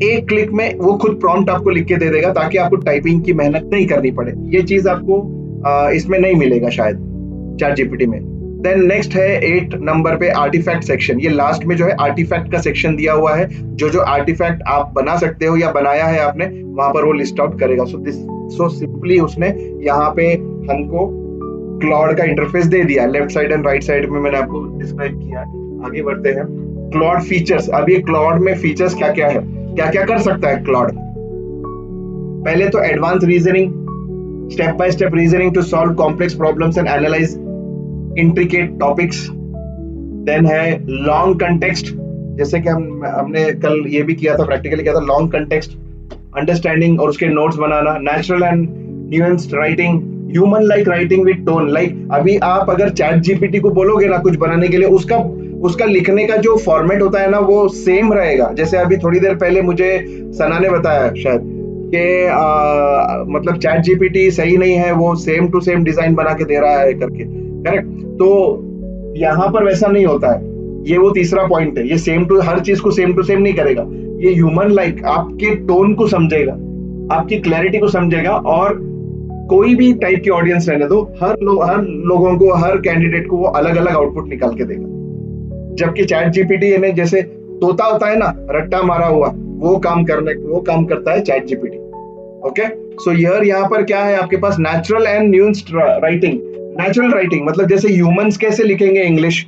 A: एक क्लिक में वो खुद प्रॉम्प्ट आपको लिख के दे देगा ताकि आपको टाइपिंग की मेहनत नहीं करनी पड़े। ये चीज आपको इसमें नहीं मिलेगा शायद चैट जीपीटी में। देन नेक्स्ट है 8 नंबर पे आर्टिफैक्ट सेक्शन। ये लास्ट में जो है आर्टिफैक्ट का सेक्शन दिया हुआ है, जो जो आर्टिफैक्ट आप बना सकते हो या बनाया है आपने, वहां पर वो लिस्ट आउट करेगा। सो सिंपली उसने यहाँ पे हमको क्लॉड का इंटरफेस दे दिया, left side and right side में मैंने आपको डिस्क्राइब किया है। आगे बढ़ते हैं, क्लॉड फीचर्स। अब ये क्लॉड में फीचर्स क्या क्या है, क्या क्या कर सकता है क्लॉड। पहले तो advance reasoning, step by step reasoning to solve complex problems and analyze intricate topics. Then है लॉन्ग कंटेक्स्ट, जैसे कि हमने कल ये भी किया था, प्रैक्टिकली किया था, लॉन्ग कंटेक्स्ट अंडरस्टैंडिंग और उसके नोट्स बनाना। Natural and nuanced writing, human like writing with tone. Like अभी आप अगर चैट जीपीटी को बोलोगे ना कुछ बनाने के लिए, उसका लिखने का जो फॉर्मेट होता है ना वो सेम रहेगा। जैसे अभी थोड़ी देर पहले मुझे सना ने बताया शायद कि मतलब चैट जीपीटी सही नहीं है, वो सेम टू सेम डिजाइन बना के दे रहा है करके, करेक्ट। तो यहाँ पर वैसा नहीं होता है, ये वो तीसरा पॉइंट है। ये सेम टू, हर चीज को सेम टू सेम नहीं करेगा, ये ह्यूमन लाइक आपके टोन को समझेगा, आपकी क्लैरिटी को समझेगा और कोई भी टाइप की ऑडियंस रहने दो, हर लोगों को, हर कैंडिडेट को वो अलग अलग आउटपुट निकाल के देगा। जबकि चैट जीपीटी ने जैसे तोता होता है ना, रट्टा मारा हुआ, वो काम करता है चैट जीपीटी। ओके, सो यहाँ पर क्या है आपके पास, natural and nuanced writing. Natural writing मतलब जैसे ह्यूमंस कैसे लिखेंगे इंग्लिश,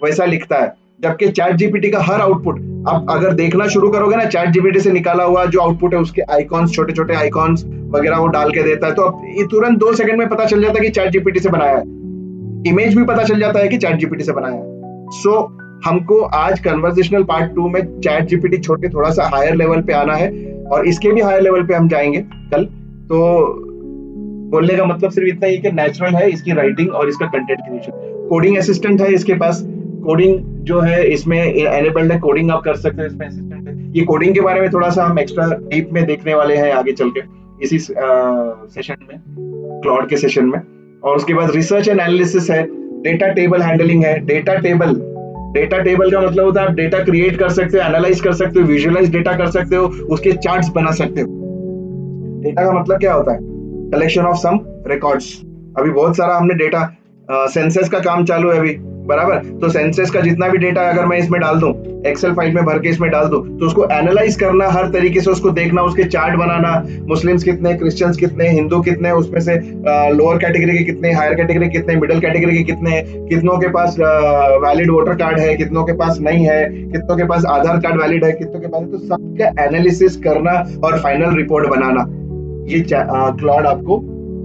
A: वैसा लिखता है। जबकि चैट जीपीटी का हर आउटपुट आप अगर देखना शुरू करोगे ना, चैट जीपीटी से निकाला हुआ जो आउटपुट है, उसके आइकॉन्स, छोटे छोटे आइकॉन्स वगैरह वो डाल के देता है, तो अब ये तुरंत 2 सेकंड में पता चल जाता है कि चैट जीपीटी से बनाया है। इमेज भी पता चल जाता है कि चैट जीपीटी से बनाया है। सो हमको आज कन्वर्सेशनल पार्ट 2 में चैट जीपीटी छोड़ के थोड़ा सा हायर लेवल पे आना है, और इसके भी हायर लेवल पे हम जाएंगे कल। तो बोलने का मतलब सिर्फ इतना ही कि नेचुरल है इसकी राइटिंग और इसका कंटेंट क्रिएशन। कोडिंग असिस्टेंट है इसके पास, कोडिंग जो है इसमें एनेबल्ड है, कोडिंग आप कर सकते हो इसमें, असिस्टेंट है। ये कोडिंग के बारे में थोड़ा सा हम एक्स्ट्रा डीप में देखने वाले हैं आगे चल के इसी सेशन में, क्लाउड के सेशन में। और उसके बाद रिसर्च एंड एनालिसिस है, डेटा टेबल हैंडलिंग है। डेटा टेबल का मतलब होता है आप डेटा क्रिएट कर सकते हो, एनालाइज कर सकते हो, विजुअलाइज डेटा कर सकते हो, उसके चार्ट्स बना सकते हो। डेटा का मतलब क्या होता है, कलेक्शन ऑफ सम रिकॉर्ड्स। अभी बहुत सारा हमने डेटा, सेंसस का काम चालू है अभी, बराबर। तो सेंसस का जितना भी डेटा अगर मैं इसमें डाल दूं, एक्सेल फाइल में भर के इसमें डाल दूं, तो उसको एनालाइज करना, हर तरीके से उसको देखना, उसके चार्ट बनाना, मुस्लिम्स कितने, क्रिश्चियंस कितने, हिंदू कितने, उसमें से लोअर कैटेगरी के कितने, हायर कैटेगरी के कितने, मिडिल कैटेगरी के कितने, कितनों के पास वैलिड वोटर कार्ड है, कितनों के पास नहीं है, कितनों के पास आधार कार्ड वैलिड है, कितनों के पास, तो सबका एनालिसिस करना और फाइनल रिपोर्ट बनाना, ये क्लाउड आपको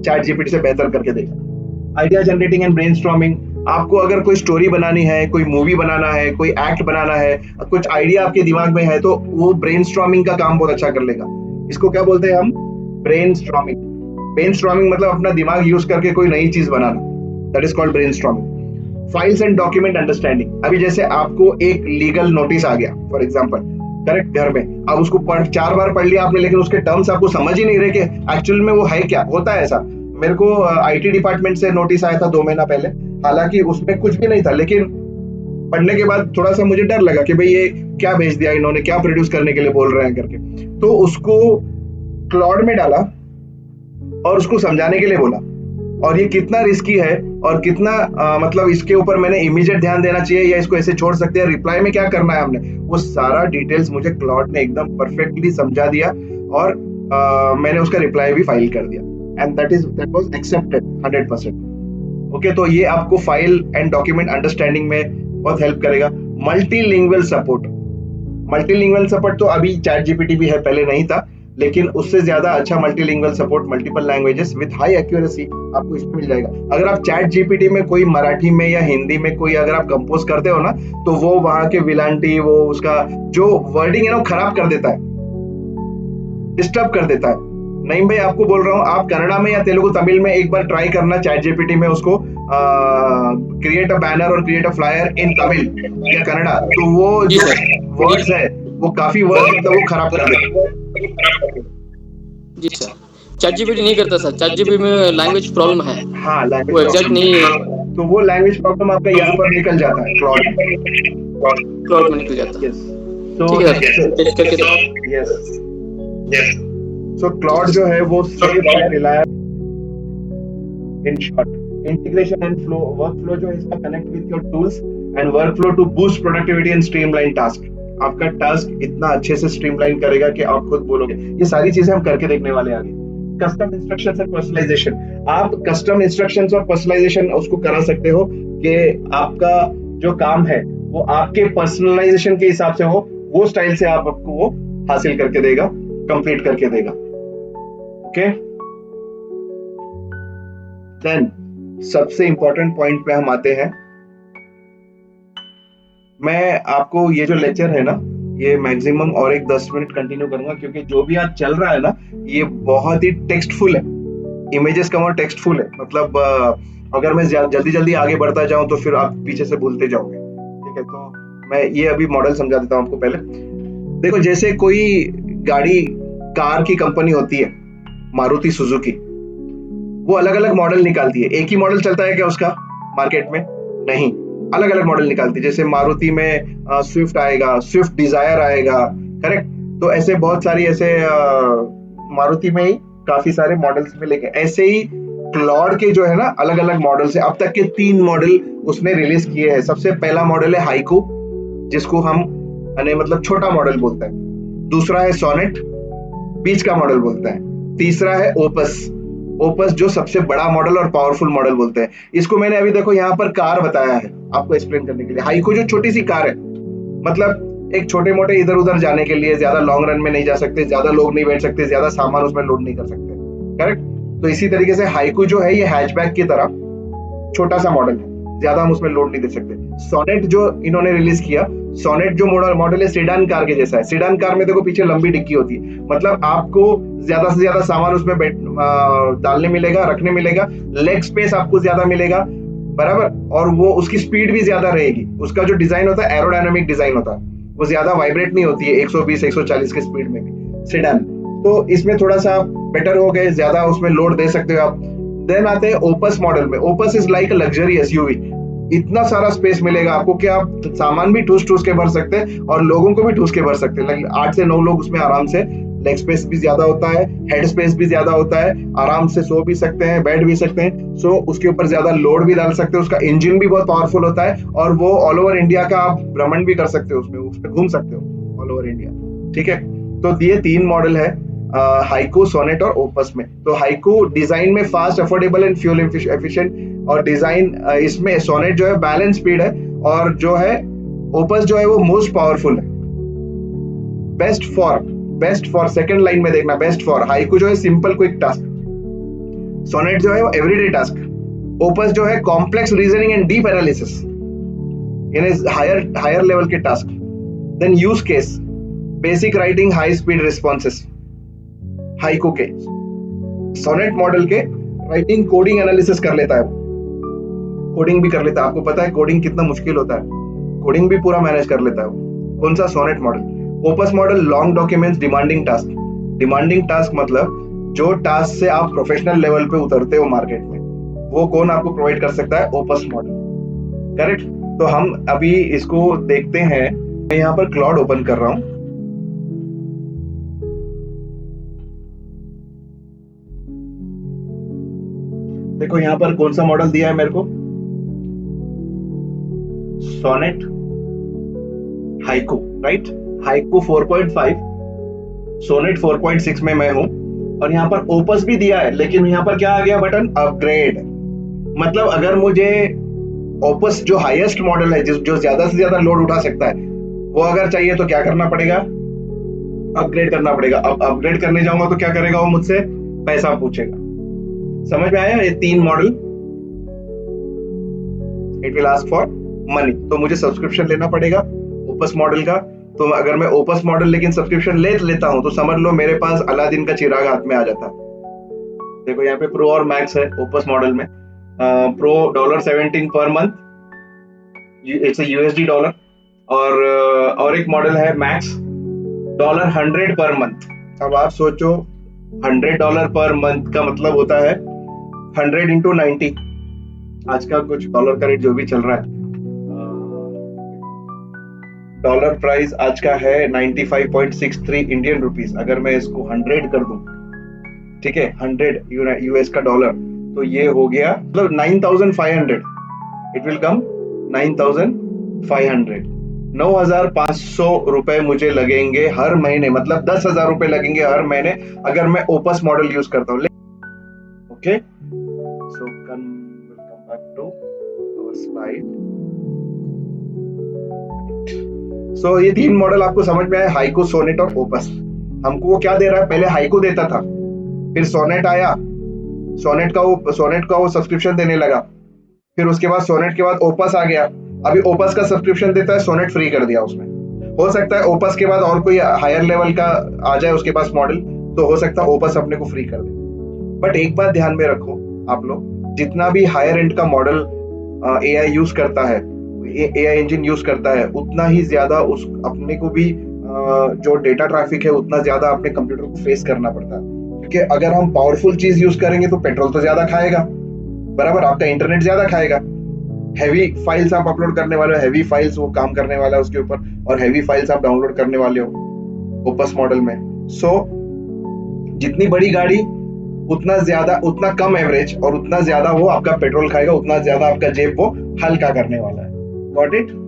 A: चैट जीपीटी से बेहतर करके देगा। आइडिया जनरेटिंग एंड ब्रेनस्टॉर्मिंग, आपको अगर कोई स्टोरी बनानी है, कोई मूवी बनाना है, कोई एक्ट बनाना है, कुछ आइडिया आपके दिमाग में है, तो वो ब्रेनस्टॉर्मिंग का काम बहुत अच्छा कर लेगा। इसको क्या बोलते हैं हम, ब्रेनस्टॉर्मिंग। ब्रेनस्टॉर्मिंग मतलब अपना दिमाग यूज करके कोई नई चीज बनाना, that is called brainstorming. Files and document understanding, अभी जैसे आपको एक लीगल नोटिस आ गया फॉर एग्जांपल, करेक्ट, घर में, अब उसको 4 बार पढ़ लिया आपने, लेकिन उसके टर्म्स आपको समझ ही नहीं रहे कि एक्चुअल में वो है क्या। होता है ऐसा, मेरे को आईटी डिपार्टमेंट से नोटिस आया था 2 महीना पहले, हालांकि उसमें कुछ भी नहीं था, लेकिन पढ़ने के बाद थोड़ा सा मुझे डर लगा कि भाई ये क्या भेज दिया इन्होंने, क्या प्रोड्यूस करने के लिए बोल रहे हैं करके। तो उसको क्लाउड में डाला और उसको समझाने के लिए बोला, और ये कितना रिस्की है और कितना मतलब इसके ऊपर मैंने इमीडिएट ध्यान देना चाहिए या इसको ऐसे छोड़ सकते हैं, रिप्लाई में क्या करना है हमने, वो सारा डिटेल्स मुझे क्लाउड ने एकदम परफेक्टली समझा दिया, और मैंने उसका रिप्लाई भी फाइल कर दिया, and that was accepted 100%। Okay, तो ये आपको फाइल एंड डॉक्यूमेंट अंडरस्टैंडिंग में बहुत हेल्प करेगा। मल्टीलिंगुअल सपोर्ट तो अभी चैट जीपीटी भी है, पहले नहीं था, लेकिन उससे ज्यादा अच्छा multilingual support, multiple languages with high accuracy आपको इसमें मिल जाएगा। अगर आप चैट जीपीटी में कोई मराठी में या हिंदी में कोई अगर आप कंपोज करते हो ना, तो वो वहां के विलांटी, वो उसका जो वर्डिंग है ना, वो खराब कर देता है, डिस्टर्ब कर देता है। नहीं भाई, आपको बोल रहा हूँ, आप कन्नड़ा में या तेलुगु तमिल में एक बार ट्राई करना चैट जीपीटी में, उसको क्रिएट अ बैनर और क्रिएट अ फ्लायर इन तमिल या कन्नड़ा, तो वो जो वर्ड्स है, वो काफी वर्ड मतलब वो खराब कर देते।
C: जी सर, चैट जीपीटी नहीं करता सर, चैट जीपीटी में लैंग्वेज प्रॉब्लम है।
A: हाँ, लैंग्वेज
C: वो एग्जैक्ट नहीं है,
A: तो वो लैंग्वेज प्रॉब्लम आपका यहाँ पर निकल जाता है,
C: क्लाउड में निकल जाता है। ठीक है सर, टेस्ट करके
A: यस। सो क्लाउड जो है वो safe and reliable, in short, integration and flow, workflow जो है इसका connect with your tools and workflow to boost productivity and streamline task. आपका टास्क इतना अच्छे से स्ट्रीमलाइन करेगा कि आप खुद बोलोगे। ये सारी चीजें हम करके देखने वाले आगे। कस्टम इंस्ट्रक्शंस एंड पर्सनलाइजेशन, आप कस्टम इंस्ट्रक्शंस और पर्सनलाइजेशन उसको करा सकते हो कि आपका जो काम है वो आपके पर्सनलाइजेशन के हिसाब से हो, वो स्टाइल से आपको वो हासिल करके देगा, कंप्लीट करके देगा। ओके, देन सबसे इंपॉर्टेंट पॉइंट पे हम आते हैं। मैं आपको ये जो लेक्चर है ना, ये मैक्सिमम और एक 10 मिनट कंटिन्यू करूंगा, क्योंकि जो भी आज चल रहा है ना, ये बहुत ही टेक्स्टफुल है, इमेजेस कम और टेक्स्टफुल है। मतलब अगर मैं जल्दी जल्दी आगे बढ़ता जाऊं तो फिर आप पीछे से भूलते जाओगे। ठीक है, तो मैं ये अभी मॉडल समझा देता हूं आपको। पहले देखो, जैसे कोई गाड़ी, कार की कंपनी होती है मारुति सुजुकी, वो अलग अलग मॉडल निकालती है। एक ही मॉडल चलता है क्या उसका मार्केट में? नहीं, अलग अलग मॉडल निकालती है। जैसे मारुति में स्विफ्ट आएगा, स्विफ्ट डिजायर आएगा, करेक्ट। तो ऐसे बहुत सारी ऐसे मारुति में ही काफी सारे मॉडल्स मिलेंगे। ऐसे ही क्लॉड के जो है ना अलग अलग मॉडल्स है, अब तक के 3 मॉडल उसने रिलीज किए हैं। सबसे पहला मॉडल है हाइकू, जिसको हम मतलब छोटा मॉडल बोलते हैं। दूसरा है सोनेट, बीच का मॉडल बोलते हैं। तीसरा है ओपस, ओपस जो सबसे बड़ा मॉडल और पावरफुल मॉडल बोलते हैं। इसको मैंने अभी देखो यहाँ पर कार बताया है आपको एक्सप्लेन करने के लिए। हाइकू जो छोटी सी कार है, मतलब एक छोटे मोटे इधर उधर जाने के लिए, ज्यादा लॉन्ग रन में नहीं जा सकते, ज्यादा लोग नहीं बैठ सकते, ज्यादा सामान उसमें लोड नहीं कर सकते, करेक्ट। तो इसी तरीके से हाइकू जो है ये हैचबैक की तरह छोटा सा मॉडल है, ज्यादा हम उसमें लोड नहीं दे सकते। सोनेट जो इन्होंने रिलीज किया, सोनेट जो मॉडल है सेडान कार के जैसा है। सेडान कार में देखो पीछे लंबी डिक्की होती है, मतलब आपको ज्यादा से ज्यादा सामान उसमें डालने मिलेगा, रखने मिलेगा, लेग स्पेस आपको ज्यादा मिलेगा, बराबर। और वो उसकी स्पीड भी ज्यादा रहेगी। उसका जो डिजाइन होता है एरोडायनामिक डिजाइन होता है, वो ज्यादा वाइब्रेट नहीं होती है 120-140 के स्पीड में भी सेडान। तो इसमें थोड़ा सा बेटर हो गए, ज्यादा उसमें लोड दे सकते हो आप। देन आते हैं ओपस मॉडल में। Opus is like luxury SUV, इतना सारा स्पेस मिलेगा आपको कि आप सामान भी ठूस ठूस के भर सकते हैं और लोगों को भी ठूस के भर सकते हैं। 8 से 9 लोग उसमें आराम से, लेग स्पेस भी ज्यादा होता है, हेड स्पेस भी ज्यादा होता है, आराम से सो भी सकते हैं, बैठ भी सकते हैं। सो उसके ऊपर ज्यादा लोड भी डाल सकते हैं। उसका इंजन भी बहुत पावरफुल होता है और वो ऑल ओवर इंडिया का आप भ्रमण भी कर सकते हो, उसमें घूम सकते हो ऑल ओवर इंडिया, ठीक है। तो ये 3 मॉडल है हाइकू, सोनेट और ओपस में। तो हाइकू डिजाइन में fast, affordable and fuel efficient, और डिजाइन इसमें सोनेट जो है बैलेंस स्पीड है, और जो है ओपस जो है वो मोस्ट पावरफुल है। बेस्ट फॉर सेकंड लाइन में देखना, बेस्ट फॉर। हाइकू जो है सिंपल क्विक टास्क, सोनेट जो है वो एवरीडे टास्क, ओपस जो है complex reasoning and deep analysis, यानी हायर लेवल के task. Then use case, basic writing, high speed responses. Haiku के सोनेट मॉडल के राइटिंग, कोडिंग एनालिसिस कर लेता है, कोडिंग भी कर लेता है। आपको पता है कोडिंग कितना मुश्किल होता है, कोडिंग भी पूरा मैनेज कर लेता है वो। कौन सा? Sonnet model. Opus model long documents, demanding task. Demanding task मतलब जो टास्क से आप प्रोफेशनल लेवल पे उतरते हो मार्केट में, वो कौन आपको प्रोवाइड कर सकता है? Opus model, correct. तो हम अभी इसको देखते हैं। मैं यहाँ पर क्लॉड ओपन कर रहा हूं। देखो यहाँ पर कौन सा मॉडल दिया है मेरे को, Sonnet, Haiku, right. Haiku 4.5, Sonnet 4.6 में मैं हूं, और यहाँ पर ओपस भी दिया है, लेकिन यहाँ पर क्या आ गया बटन? अपग्रेड। मतलब अगर मुझे ओपस जो हाईएस्ट मॉडल है, जो ज्यादा से ज्यादा लोड उठा सकता है, वो अगर चाहिए तो क्या करना पड़ेगा? अपग्रेड करना पड़ेगा। अब अपग्रेड करने जाऊंगा तो क्या करेगा वो? मुझसे पैसा पूछेगा। समझ में आया? ये 3 model, it will ask for money. तो मुझे सब्सक्रिप्शन लेना पड़ेगा ओपस मॉडल का। तो अगर मैं ओपस मॉडल लेकिन सब्सक्रिप्शन लेता हूं, तो समझ लो मेरे पास अलादीन का चिराग हाथ में आ जाता। देखो यहाँ पे प्रो और मैक्स है ओपस मॉडल में। Pro $17 per month, it's USD dollar. और एक मॉडल है मैक्स, $100 पर मंथ। अब आप सोचो $100 पर मंथ का मतलब होता है 100 into 90। आज का कुछ डॉलर का रेट जो भी चल रहा है, डॉलर प्राइस आज का है 95.63 इंडियन रुपीस। अगर मैं इसको 100 कर दूं, ठीक है, 100 यूएस का डॉलर, तो ये हो गया मतलब 9,500। It will come 9,500। 9,500 रुपए मुझे लगेंगे हर महीने, मतलब 10,000 रुपए लगेंगे हर महीने अगर मैं ओपस मॉडल यूज करता हूँ। Okay, so come back to our slide. So ये 3 मॉडल आपको समझ में आया, हाइकू, सोनेट और ओपस। हमको वो क्या दे रहा है? पहले हाइकू देता था, फिर सोनेट आया, सोनेट का वो सब्सक्रिप्शन देने लगा, फिर उसके बाद सोनेट के बाद ओपस आ गया। अभी ओपस का सब्सक्रिप्शन देता है, सोनेट फ्री कर दिया उसमें। हो सकता है ओपस के बाद और कोई हायर लेवल का आ जाए उसके पास मॉडल, तो हो सकता है ओपस अपने को फ्री कर दे। बट एक बात ध्यान में रखो आप लोग, जितना भी हायर एंड का मॉडल एआई यूज करता है, एआई इंजन यूज करता है, उतना ही ज्यादा उस अपने को भी जो डेटा ट्रैफिक है उतना ज्यादा अपने कंप्यूटर को फेस करना पड़ता है। क्योंकि अगर हम पावरफुल चीज यूज करेंगे तो पेट्रोल तो ज्यादा खाएगा, बराबर, आपका इंटरनेट ज्यादा खाएगा। हैवी फाइल्स आप अपलोड करने वाले हो, हैवी फाइल्स वो काम करने वाला है उसके ऊपर, और हैवी फाइल्स आप डाउनलोड करने वाले हो ओपस मॉडल में। सो जितनी बड़ी गाड़ी उतना ज्यादा, उतना कम एवरेज और उतना ज्यादा वो आपका पेट्रोल खाएगा, उतना ज्यादा आपका जेब वो हल्का करने वाला है। Got it?